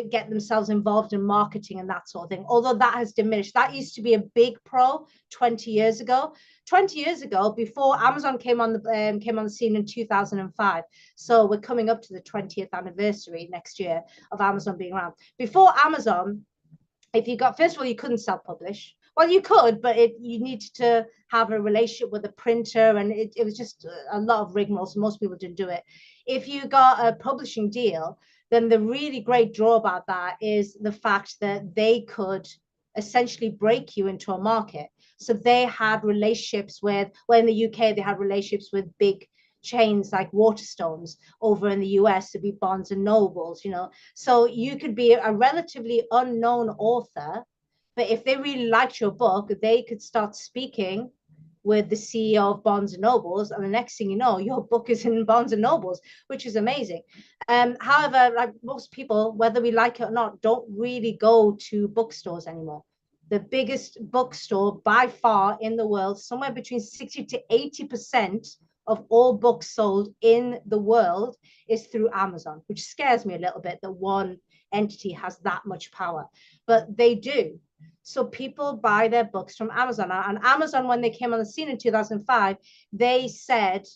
get themselves involved in marketing and that sort of thing, although that has diminished. That used to be a big pro 20 years ago. 20 years ago, before Amazon came on the scene in 2005. So we're coming up to the 20th anniversary next year of Amazon being around. Before Amazon, if you got, first of all, you couldn't self-publish. Well, you could, but you needed to have a relationship with a printer, and it was just a lot of rigmarole, so most people didn't do it. if you got a publishing deal, then the really great draw about that is the fact that they could essentially break you into a market. So they had relationships with, well, in the UK, they had relationships with big chains like Waterstones. Over in the US, to be Barnes and Nobles, you know. So you could be a relatively unknown author, but if they really liked your book, they could start speaking with the CEO of Barnes and Nobles, and the next thing you know, your book is in Barnes and Nobles, which is amazing. However, like most people, whether we like it or not, don't really go to bookstores anymore. The biggest bookstore by far in the world, somewhere between 60 to 80% of all books sold in the world is through Amazon, which scares me a little bit that one entity has that much power, but they do. So people buy their books from Amazon. And Amazon, when they came on the scene in 2005, they said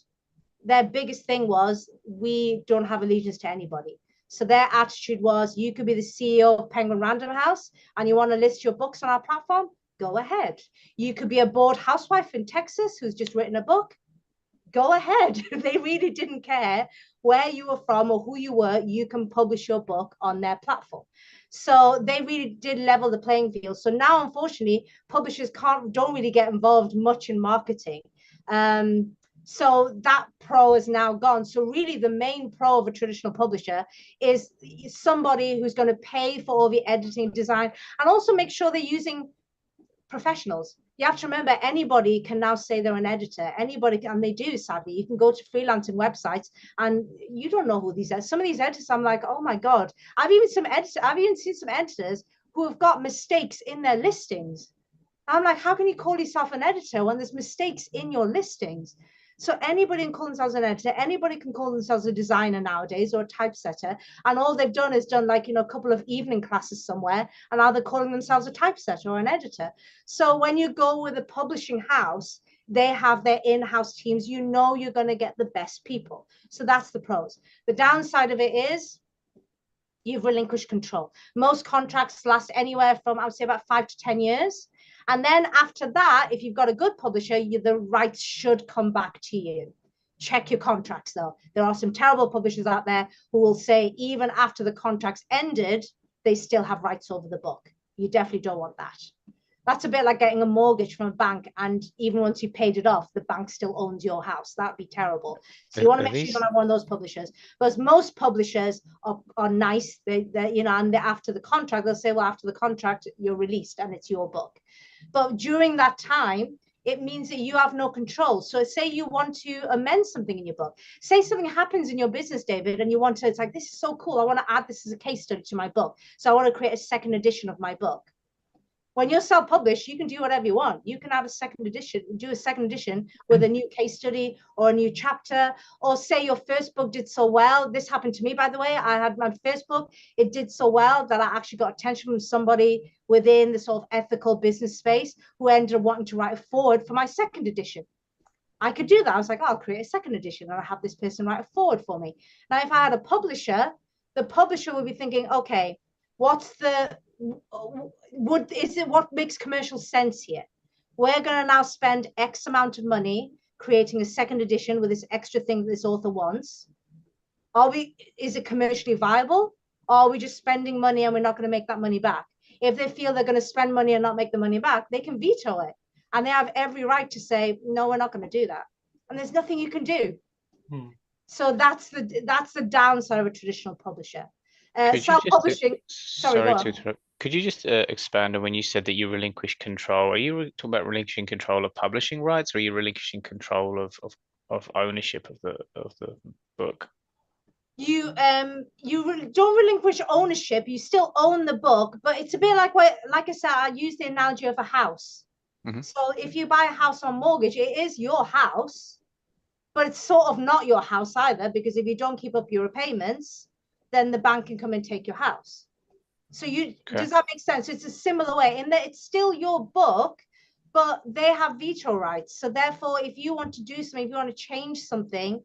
their biggest thing was, we don't have allegiance to anybody. So their attitude was, you could be the CEO of Penguin Random House and you want to list your books on our platform, go ahead. You could be a bored housewife in Texas who's just written a book, go ahead. They really didn't care where you were from or who you were. You can publish your book on their platform. So they really did level the playing field. So now, unfortunately, publishers don't really get involved much in marketing. So that pro is now gone. So really the main pro of a traditional publisher is somebody who's going to pay for all the editing, design, and also make sure they're using professionals. You have to remember, anybody can now say they're an editor. Anybody can, and they do, sadly. You can go to freelancing websites and you don't know who these are. Some of these editors, I'm like, oh my God. I've even seen some editors who have got mistakes in their listings. I'm like, how can you call yourself an editor when there's mistakes in your listings? So anybody can call themselves an editor, anybody can call themselves a designer nowadays, or a typesetter. And all they've done is done, like, you know, a couple of evening classes somewhere, and now they're calling themselves a typesetter or an editor. So when you go with a publishing house, they have their in-house teams. You know you're going to get the best people. So that's the pros. The downside of it is you've relinquished control. Most contracts last anywhere from, I would say, about 5 to 10 years. And then after that, if you've got a good publisher, the rights should come back to you. Check your contracts, though. There are some terrible publishers out there who will say even after the contract's ended, they still have rights over the book. You definitely don't want that. That's a bit like getting a mortgage from a bank, and even once you paid it off, the bank still owns your house. That'd be terrible. So you want to make sure you don't have one of those publishers. Because most publishers are nice. They you know, and after the contract, they'll say, well, after the contract, you're released and it's your book. But during that time, it means that you have no control. So say you want to amend something in your book. Say something happens in your business, David, and you want to, it's like, this is so cool. I want to add this as a case study to my book. So I want to create a second edition of my book. When you're self-published, you can do whatever you want. You can have a second edition, do a second edition with a new case study or a new chapter, or say your first book did so well. This happened to me, by the way. I had my first book. It did so well that I actually got attention from somebody within the sort of ethical business space who ended up wanting to write a forward for my second edition. I could do that. I was like, oh, I'll create a second edition and I'll have this person write a forward for me. Now, if I had a publisher, the publisher would be thinking, okay, what's the, what makes commercial sense here? We're going to now spend X amount of money creating a second edition with this extra thing that this author wants. Is it commercially viable? Or are we just spending money and we're not going to make that money back? If they feel they're going to spend money and not make the money back, they can veto it. And they have every right to say, no, we're not going to do that. And there's nothing you can do. So that's the downside of a traditional publisher. Self-publishing. Sorry to interrupt. Could you just expand on when you said that you relinquish control? Are you talking about relinquishing control of publishing rights, or are you relinquishing control of ownership of the book? You don't relinquish ownership. You still own the book, but it's a bit like I said, I use the analogy of a house. So if you buy a house on mortgage, it is your house, but it's sort of not your house either, because if you don't keep up your repayments, then the bank can come and take your house. So does that make sense? It's a similar way in that it's still your book, but they have veto rights. So therefore, if you want to do something, if you want to change something,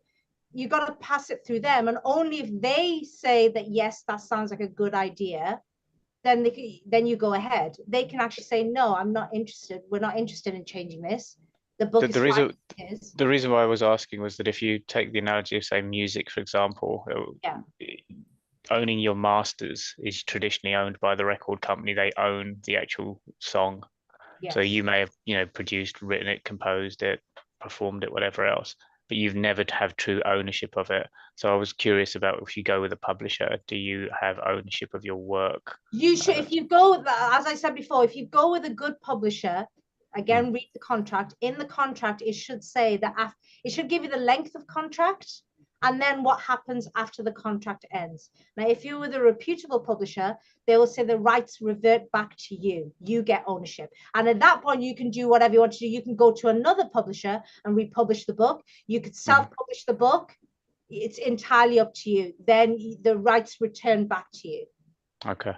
you got to pass it through them. And only if they say that, yes, that sounds like a good idea, then you go ahead. They can actually say, no, I'm not interested. We're not interested in changing this. The book The, is the reason is. the reason why I was asking was that if you take the analogy of, say, music, for example, Yeah. owning your masters is traditionally owned by the record company. They own the actual song. Yes. So you may have, produced, written it, composed it, performed it, whatever else, but you've never have true ownership of it. So I was curious about, if you go with a publisher, do you have ownership of your work? You should, if you go, as I said before, if you go with a good publisher, again, read the contract. In the contract, it should say that it should give you the length of contract and then what happens after the contract ends. Now, if you're with a reputable publisher, they will say the rights revert back to you. You get ownership. And at that point, you can do whatever you want to do. You can go to another publisher and republish the book. You could self-publish the book. It's entirely up to you. Then the rights return back to you. Okay.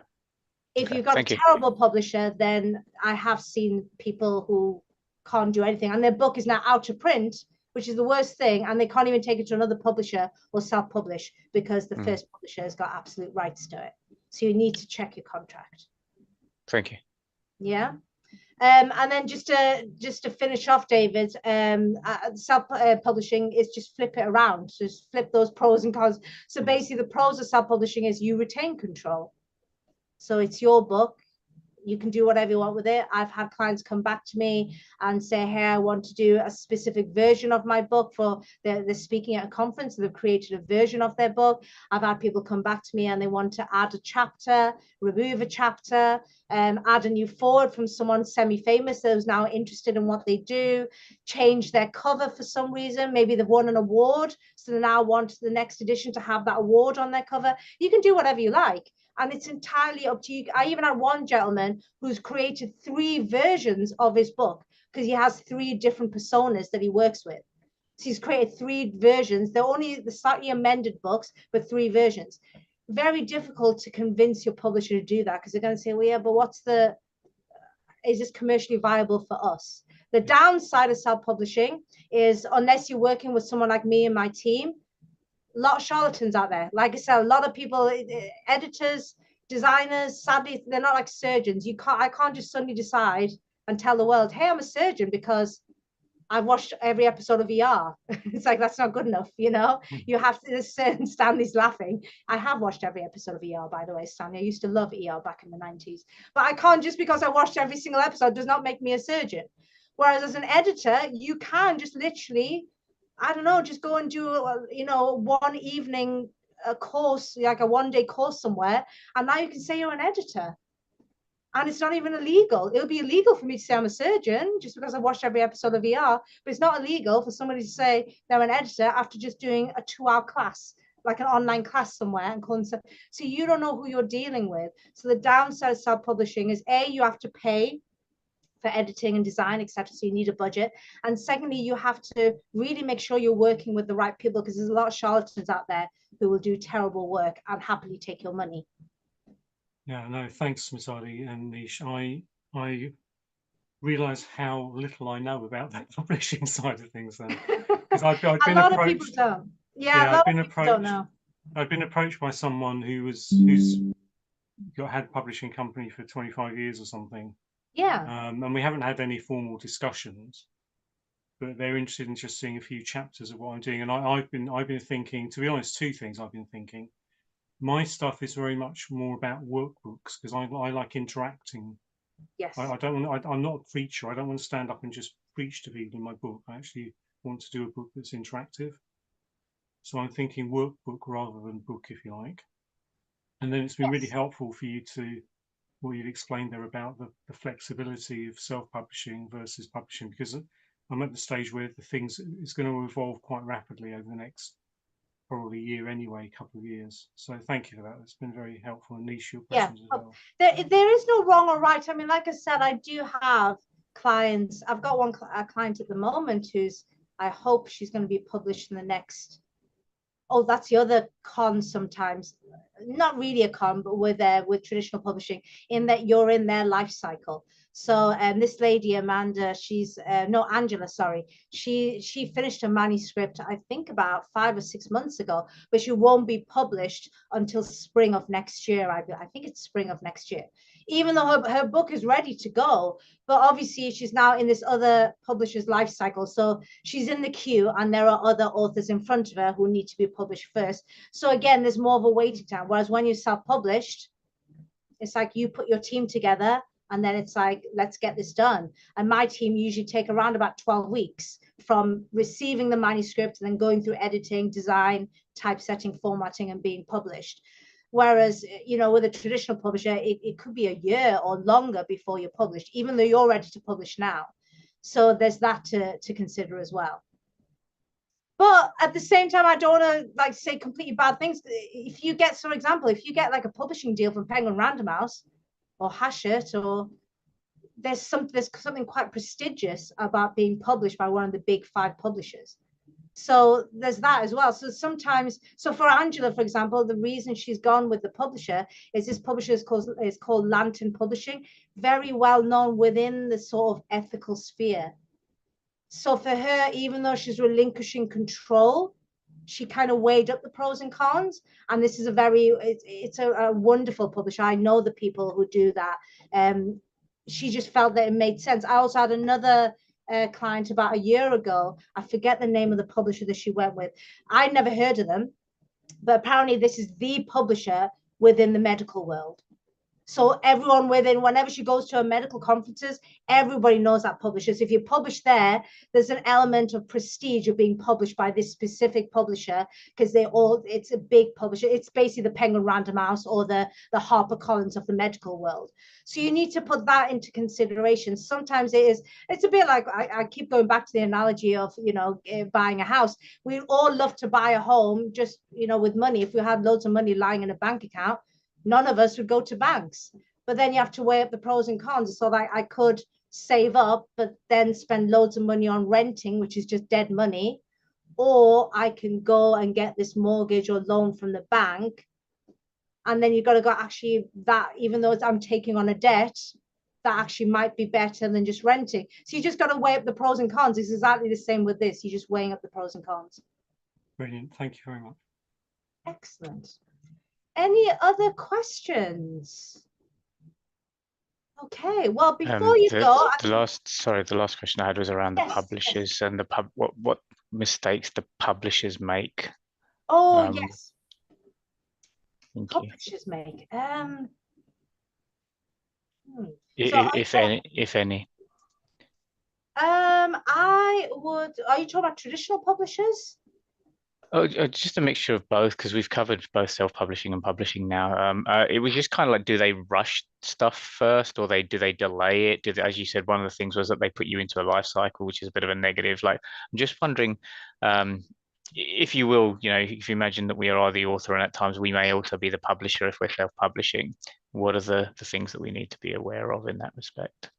If Okay, you've got a thank you. terrible publisher, then I have seen people who can't do anything, and their book is now out of print, which is the worst thing, and they can't even take it to another publisher or self-publish because the first publisher has got absolute rights to it. So you need to check your contract. Thank you. Yeah. And then just to finish off, David, self-publishing is just flip it around. Just flip those pros and cons. So basically, the pros of self-publishing is you retain control. So it's your book. You can do whatever you want with it. I've had clients come back to me and say, hey, I want to do a specific version of my book for they're speaking at a conference. They've created a version of their book. I've had people come back to me and they want to add a chapter, remove a chapter, add a new forward from someone semi-famous who's now interested in what they do, change their cover for some reason. Maybe they've won an award, so they now want the next edition to have that award on their cover. You can do whatever you like. And it's entirely up to you. I even had one gentleman who's created 3 versions of his book because he has 3 different personas that he works with. So he's created 3 versions. They're only the slightly amended books, but 3 versions. Very difficult to convince your publisher to do that because they're going to say, well, yeah, but is this commercially viable for us? The downside of self-publishing is unless you're working with someone like me and my team, a lot of charlatans out there. Like I said, a lot of people, editors, designers, sadly, they're not like surgeons. I can't just suddenly decide and tell the world, hey, I'm a surgeon because I've watched every episode of ER. It's like, that's not good enough, You have to, Stanley's laughing. I have watched every episode of ER, by the way, Stanley. I used to love ER back in the 90s. But I can't, just because I watched every single episode does not make me a surgeon. Whereas as an editor, you can just literally, I don't know, just go and do, one evening course, like a 1-day course somewhere, and now you can say you're an editor. And it's not even illegal. It'll be illegal for me to say I'm a surgeon just because I watched every episode of ER, but it's not illegal for somebody to say they're an editor after just doing a 2-hour class, like an online class somewhere. And so you don't know who you're dealing with. So the downside of self-publishing is you have to pay for editing and design, etc. So you need a budget. And secondly, you have to really make sure you're working with the right people because there's a lot of charlatans out there who will do terrible work and happily take your money. Yeah, no, thanks, Ms. Ali and Nish. I realise how little I know about that publishing side of things then. Because I've been a lot approached, of people don't. Yeah, a lot of people don't know. I've been approached by someone who's had a publishing company for 25 years or something. Yeah. And we haven't had any formal discussions, but they're interested in just seeing a few chapters of what I'm doing. And I've been thinking, to be honest, 2 things I've been thinking. My stuff is very much more about workbooks because I like interacting. Yes. I'm not a preacher. I don't want to stand up and just preach to people in my book. I actually want to do a book that's interactive. So I'm thinking workbook rather than book, if you like. And then it's been really helpful for you to, what you'd explained there about the flexibility of self-publishing versus publishing, because I'm at the stage where the things is going to evolve quite rapidly over the next probably year anyway, couple of years. So thank you for that. It's been very helpful. And Nish, your questions as well. There is no wrong or right. I mean, like I said, I do have clients. I've got a client at the moment who's, I hope she's going to be published in the next, that's the other con sometimes, not really a con, but with traditional publishing, in that you're in their life cycle. So this lady, Amanda, Angela, sorry, she finished a manuscript, I think about 5 or 6 months ago, but she won't be published until spring of next year. I think it's spring of next year. even though her book is ready to go. But obviously she's now in this other publisher's life cycle. So she's in the queue and there are other authors in front of her who need to be published first. So again, there's more of a waiting time. Whereas when you're self-published, it's like you put your team together and then it's like, let's get this done. And my team usually take around about 12 weeks from receiving the manuscript and then going through editing, design, typesetting, formatting, and being published. Whereas, you know, with a traditional publisher, it could be a year or longer before you're published, even though you're ready to publish now. So there's that to consider as well. But at the same time, I don't want to like say completely bad things. If you get, for example, if you get like a publishing deal from Penguin Random House or Hachette, or there's something quite prestigious about being published by one of the big 5 publishers. So there's that as well. So sometimes, so for Angela, for example, the reason she's gone with the publisher is this publisher is called Lantern Publishing, very well known within the sort of ethical sphere. So for her, even though she's relinquishing control, she kind of weighed up the pros and cons. And this is it's a wonderful publisher. I know the people who do that. She just felt that it made sense. I also had another client about a year ago. I forget the name of the publisher that she went with. I'd never heard of them, but apparently this is the publisher within the medical world. So everyone whenever she goes to her medical conferences, everybody knows that publisher. So if you publish there, there's an element of prestige of being published by this specific publisher because it's a big publisher. It's basically the Penguin Random House or the HarperCollins of the medical world. So you need to put that into consideration. Sometimes it's a bit like, I keep going back to the analogy of, you know, buying a house. We all love to buy a home just, you know, with money. If we had loads of money lying in a bank account, none of us would go to banks. But then you have to weigh up the pros and cons. So that I could save up, but then spend loads of money on renting, which is just dead money. Or I can go and get this mortgage or loan from the bank. And then you've got to go, actually, that, even though I'm taking on a debt, that actually might be better than just renting. So you just got to weigh up the pros and cons. It's exactly the same with this. You're just weighing up the pros and cons. Brilliant. Thank you very much. Excellent. Any other questions? Okay, well, before you go, the last question I had was around the publishers and the what mistakes the publishers make. Oh, yes. Publishers make. If any. I would. Are you talking about traditional publishers? Oh, just a mixture of both, because we've covered both self-publishing and publishing now. It was just kind of like, do they rush stuff first, or do they delay it? As you said, one of the things was that they put you into a life cycle, which is a bit of a negative. Like, I'm just wondering, if you will, you know, if you imagine that we are the author, and at times we may also be the publisher if we're self-publishing, what are the things that we need to be aware of in that respect?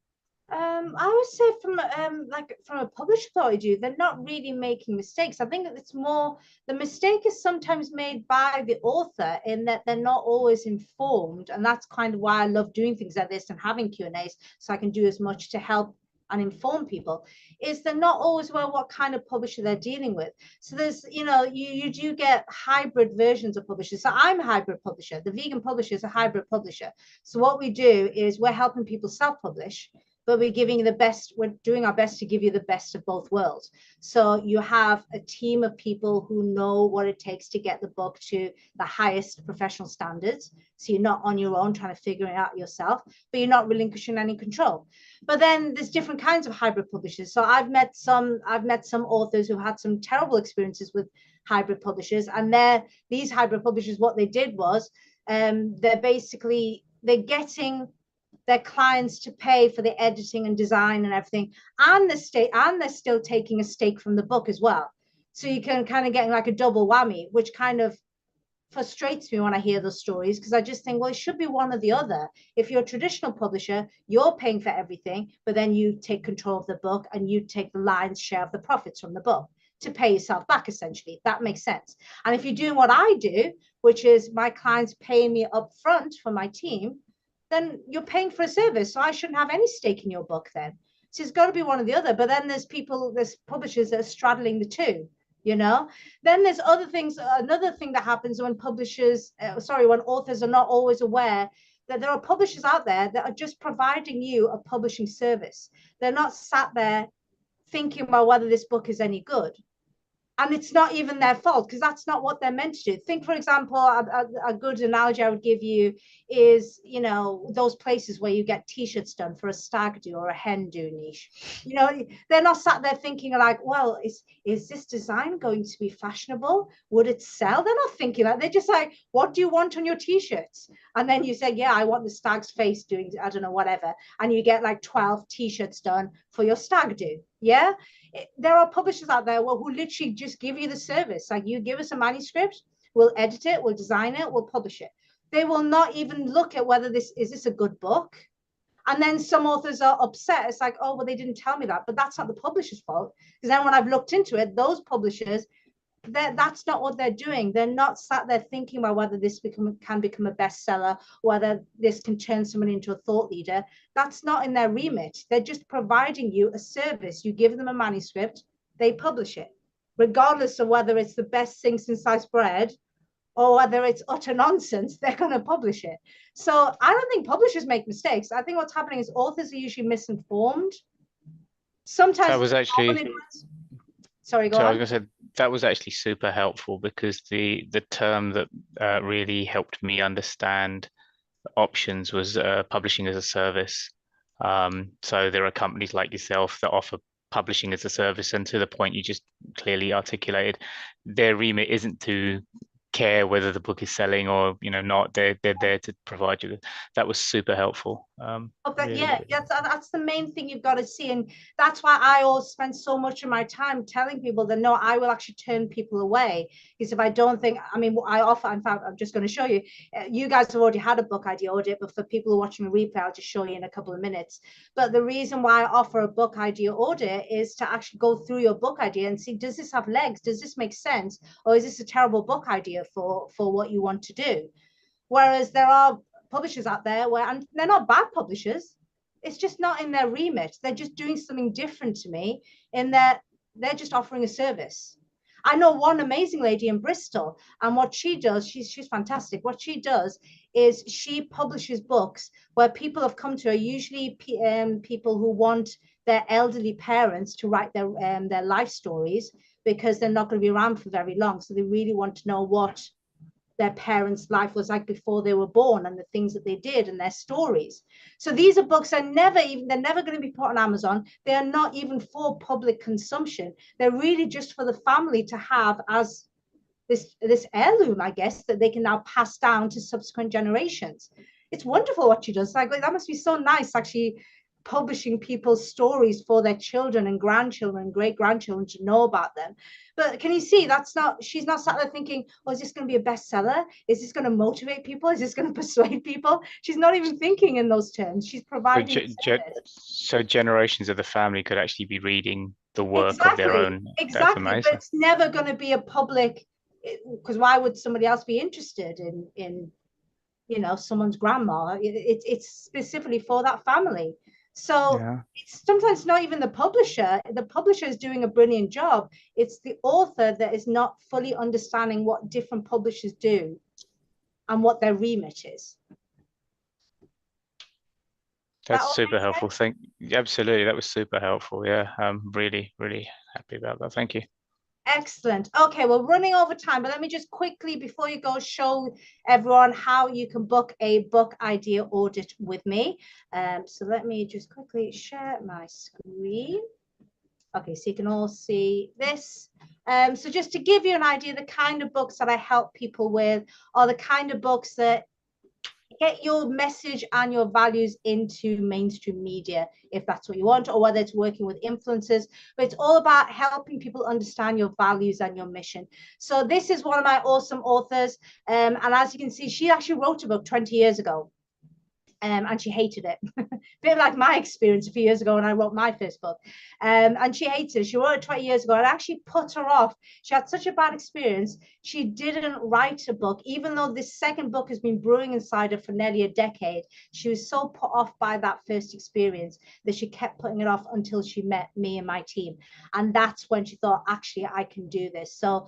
I would say from a publisher point of view, they're not really making mistakes. I think that it's more, the mistake is sometimes made by the author in that they're not always informed, and that's kind of why I love doing things like this and having Q&As, so I can do as much to help and inform people, is they're not always aware what kind of publisher they're dealing with. So there's, you know, you do get hybrid versions of publishers. So I'm a hybrid publisher. The vegan publisher is a hybrid publisher. So what we do is we're helping people self-publish, but we're giving you the best, we're doing our best to give you the best of both worlds. So you have a team of people who know what it takes to get the book to the highest professional standards. So you're not on your own trying to figure it out yourself, but you're not relinquishing any control. But then there's different kinds of hybrid publishers. So I've met some authors who had some terrible experiences with hybrid publishers, and these hybrid publishers, what they did was, they're getting their clients to pay for the editing and design and everything, and they're still taking a stake from the book as well. So you can kind of get like a double whammy, which kind of frustrates me when I hear those stories, because I just think, well, it should be one or the other. If you're a traditional publisher, you're paying for everything, but then you take control of the book and you take the lion's share of the profits from the book to pay yourself back, essentially. That makes sense. And if you're doing what I do, which is my clients pay me up front for my team, then you're paying for a service. So I shouldn't have any stake in your book then. So it's got to be one or the other. But then there's publishers that are straddling the two, you know. Then there's other things. Another thing that happens when when authors are not always aware that there are publishers out there that are just providing you a publishing service. They're not sat there thinking about whether this book is any good. And it's not even their fault, because that's not what they're meant to do. Think, for example, a good analogy I would give you is, you know, those places where you get t-shirts done for a stag do or a hen do niche. You know, they're not sat there thinking like, well, is this design going to be fashionable? Would it sell? They're not thinking that. They're just like, what do you want on your t-shirts? And then you say, yeah, I want the stag's face doing, I don't know, whatever. And you get like 12 t-shirts done for your stag do. Yeah. There are publishers out there who literally just give you the service. Like, you give us a manuscript, we'll edit it, we'll design it, we'll publish it. They will not even look at whether this is a good book. And then some authors are upset. It's like, oh, well, they didn't tell me that. But that's not the publisher's fault. Because then when I've looked into it, those publishers, that's not what they're doing. They're not sat there thinking about whether this can become a bestseller, whether this can turn someone into a thought leader. That's not in their remit. They're just providing you a service. You give them a manuscript, they publish it, regardless of whether it's the best thing since sliced bread or whether it's utter nonsense. They're going to publish it. So I don't think publishers make mistakes. I think what's happening is authors are usually misinformed. Sometimes That was actually, sorry, go so I on. was going to say, that was actually super helpful, because the term that really helped me understand options was publishing as a service. So there are companies like yourself that offer publishing as a service, and to the point you just clearly articulated, their remit isn't to care whether the book is selling or, you know, not. They're there to provide you. That was super helpful. Really, Yeah, that's the main thing you've got to see. And that's why I always spend so much of my time telling people that no, I will actually turn people away. Because if I don't think, I mean, I offer, in fact, I'm just going to show you, you guys have already had a book idea audit, but for people who are watching a replay, I'll just show you in a couple of minutes. But the reason why I offer a book idea audit is to actually go through your book idea and see, does this have legs? Does this make sense? Or is this a terrible book idea for what you want to do? Whereas there are publishers out there where, and they're not bad publishers, it's just not in their remit. They're just doing something different to me in that they're just offering a service. I know one amazing lady in Bristol, and what she does, she's fantastic. What she does is she publishes books where people have come to her, usually people who want their elderly parents to write their life stories, because they're not going to be around for very long. So they really want to know what their parents' life was like before they were born, and the things that they did, and their stories. So these are books that they're never going to be put on Amazon. They are not even for public consumption. They're really just for the family to have as this heirloom, I guess, that they can now pass down to subsequent generations. It's wonderful what she does. Like, that must be so nice, actually, publishing people's stories for their children and grandchildren and great-grandchildren to know about them. But can you see, she's not sat there thinking, oh, is this going to be a bestseller? Is this going to motivate people? Is this going to persuade people? She's not even thinking in those terms. She's providing so generations of the family could actually be reading the work of their own. Exactly, That's amazing. but it's never going to be a public, because why would somebody else be interested in you know, someone's grandma? It's specifically for that family. So yeah. It's sometimes not even the publisher. The publisher is doing a brilliant job. It's the author that is not fully understanding what different publishers do and what their remit is. That's super helpful. Absolutely, that was super helpful. Yeah, I'm really, really happy about that. Thank you. Excellent. Okay, we're running over time, but let me just quickly, before you go, show everyone how you can book a book idea audit with me. So let me just quickly share my screen. Okay, so you can all see this. So just to give you an idea, the kind of books that I help people with are the kind of books that get your message and your values into mainstream media, if that's what you want, or whether it's working with influencers. But it's all about helping people understand your values and your mission. So this is one of my awesome authors, and as you can see, she actually wrote a book 20 years ago. And she hated it. Bit like my experience a few years ago when I wrote my first book. And she hated it. She wrote it 20 years ago, and it actually put her off. She had such a bad experience. She didn't write a book, even though this second book has been brewing inside her for nearly a decade. She was so put off by that first experience that she kept putting it off until she met me and my team. And that's when she thought, actually, I can do this. So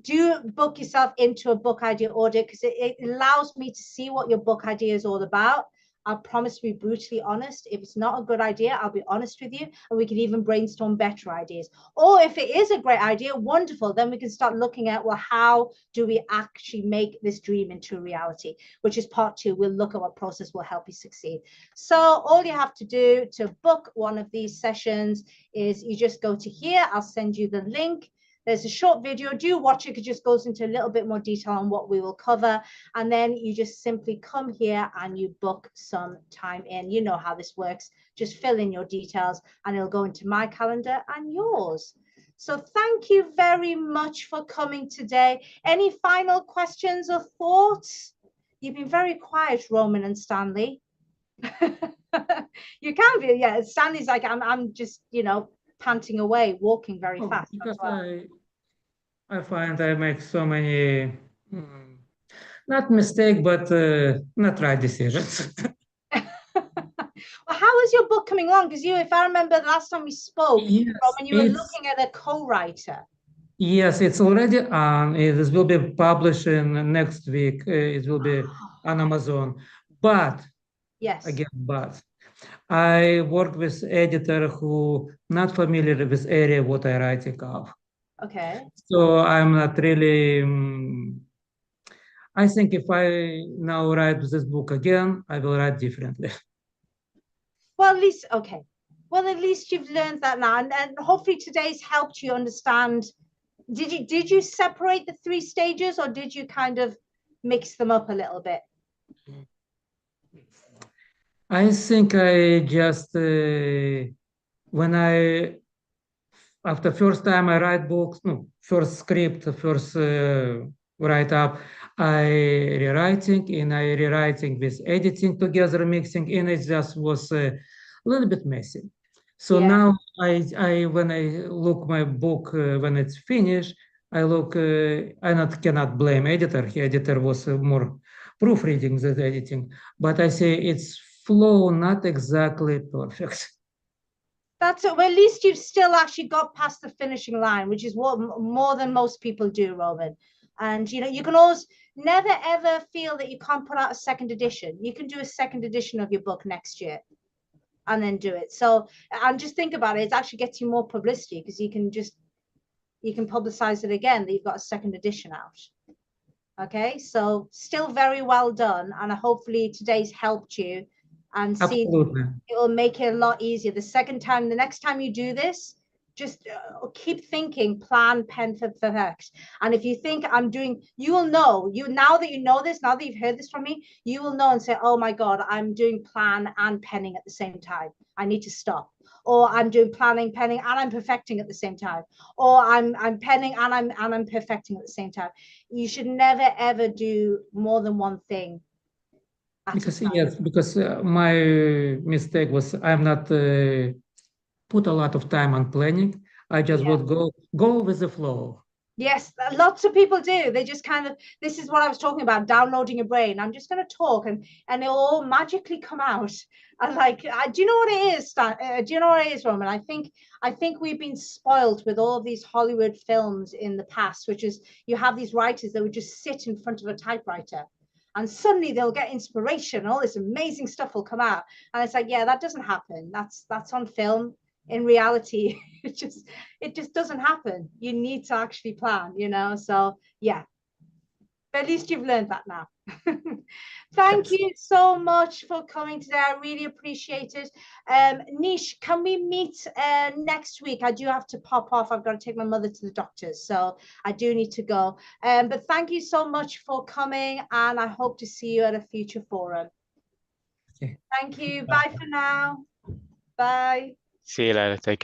do book yourself into a book idea audit, because it allows me to see what your book idea is all about. I'll promise to be brutally honest. If it's not a good idea, I'll be honest with you, and we can even brainstorm better ideas. Or if it is a great idea, wonderful, then we can start looking at, well, how do we actually make this dream into a reality, which is part 2. We'll look at what process will help you succeed. So all you have to do to book one of these sessions is you just go to here. I'll send you the link. There's a short video. Do watch it, because it just goes into a little bit more detail on what we will cover. And then you just simply come here and you book some time in. You know how this works. Just fill in your details and it'll go into my calendar and yours. So thank you very much for coming today. Any final questions or thoughts? You've been very quiet, Roman and Stanley. You can be, yeah. Stanley's like, I'm just, you know, panting away, walking very fast. Because well. I find I make so many, not mistake, but not right decisions. Well, how is your book coming along? Because if I remember the last time we spoke, Yes, when you were looking at a co-writer. Yes, it's already on. This will be published in next week. It will be on Amazon. But yes, again, but I work with editor who not familiar with this area what I writing of. Okay. So I'm not really. I think if I now write this book again, I will write differently. Well, at least okay. Well, at least you've learned that now, and hopefully today's helped you understand. Did you separate the 3 stages, or did you kind of mix them up a little bit? I think I just when I after first time I write books, no, first script, first write up, I rewriting and I rewriting with editing together, mixing, and it just was a little bit messy. So Yeah. now I when I look my book when it's finished, I look I cannot blame editor. The editor was more proofreading than editing, but I say it's flow not exactly perfect. That's it. Well, at least you've still actually got past the finishing line, which is what more than most people do, Roman. And you know, you can always never ever feel that you can't put out a second edition. You can do a second edition of your book next year and then do it. So, and just think about it, it actually gets you more publicity, because you can publicize it again that you've got a second edition out. Okay, so still very well done, and hopefully today's helped you, and see Absolutely. it will make it a lot easier. The next time you do this, just keep thinking plan, pen, perfect. And if you think I'm doing, you will know, now that you know this, now that you've heard this from me, you will know and say, oh my God, I'm doing plan and penning at the same time. I need to stop. Or I'm doing planning, penning, and I'm perfecting at the same time. Or I'm penning and I'm perfecting at the same time. You should never ever do more than one thing. Because yes, because my mistake was I'm not put a lot of time on planning. I just would go with the flow. Yes, lots of people do. They just kind of, this is what I was talking about, downloading your brain. I'm just going to talk and it'll all magically come out. And like, do you know what it is, Stan? Do you know what it is, Roman? I think we've been spoiled with all of these Hollywood films in the past, which is you have these writers that would just sit in front of a typewriter and suddenly they'll get inspiration. All this amazing stuff will come out. And it's like, yeah, that doesn't happen. That's on film. In reality, it just doesn't happen. You need to actually plan, you know. So yeah, but at least you've learned that now. Thank you so much for coming today. I really appreciate it. Nish, can we meet next week? I do have to pop off. I've got to take my mother to the doctors, so I do need to go. But thank you so much for coming, and I hope to see you at a future forum. Okay. Thank you. Bye for now. Bye. See you later. Take care.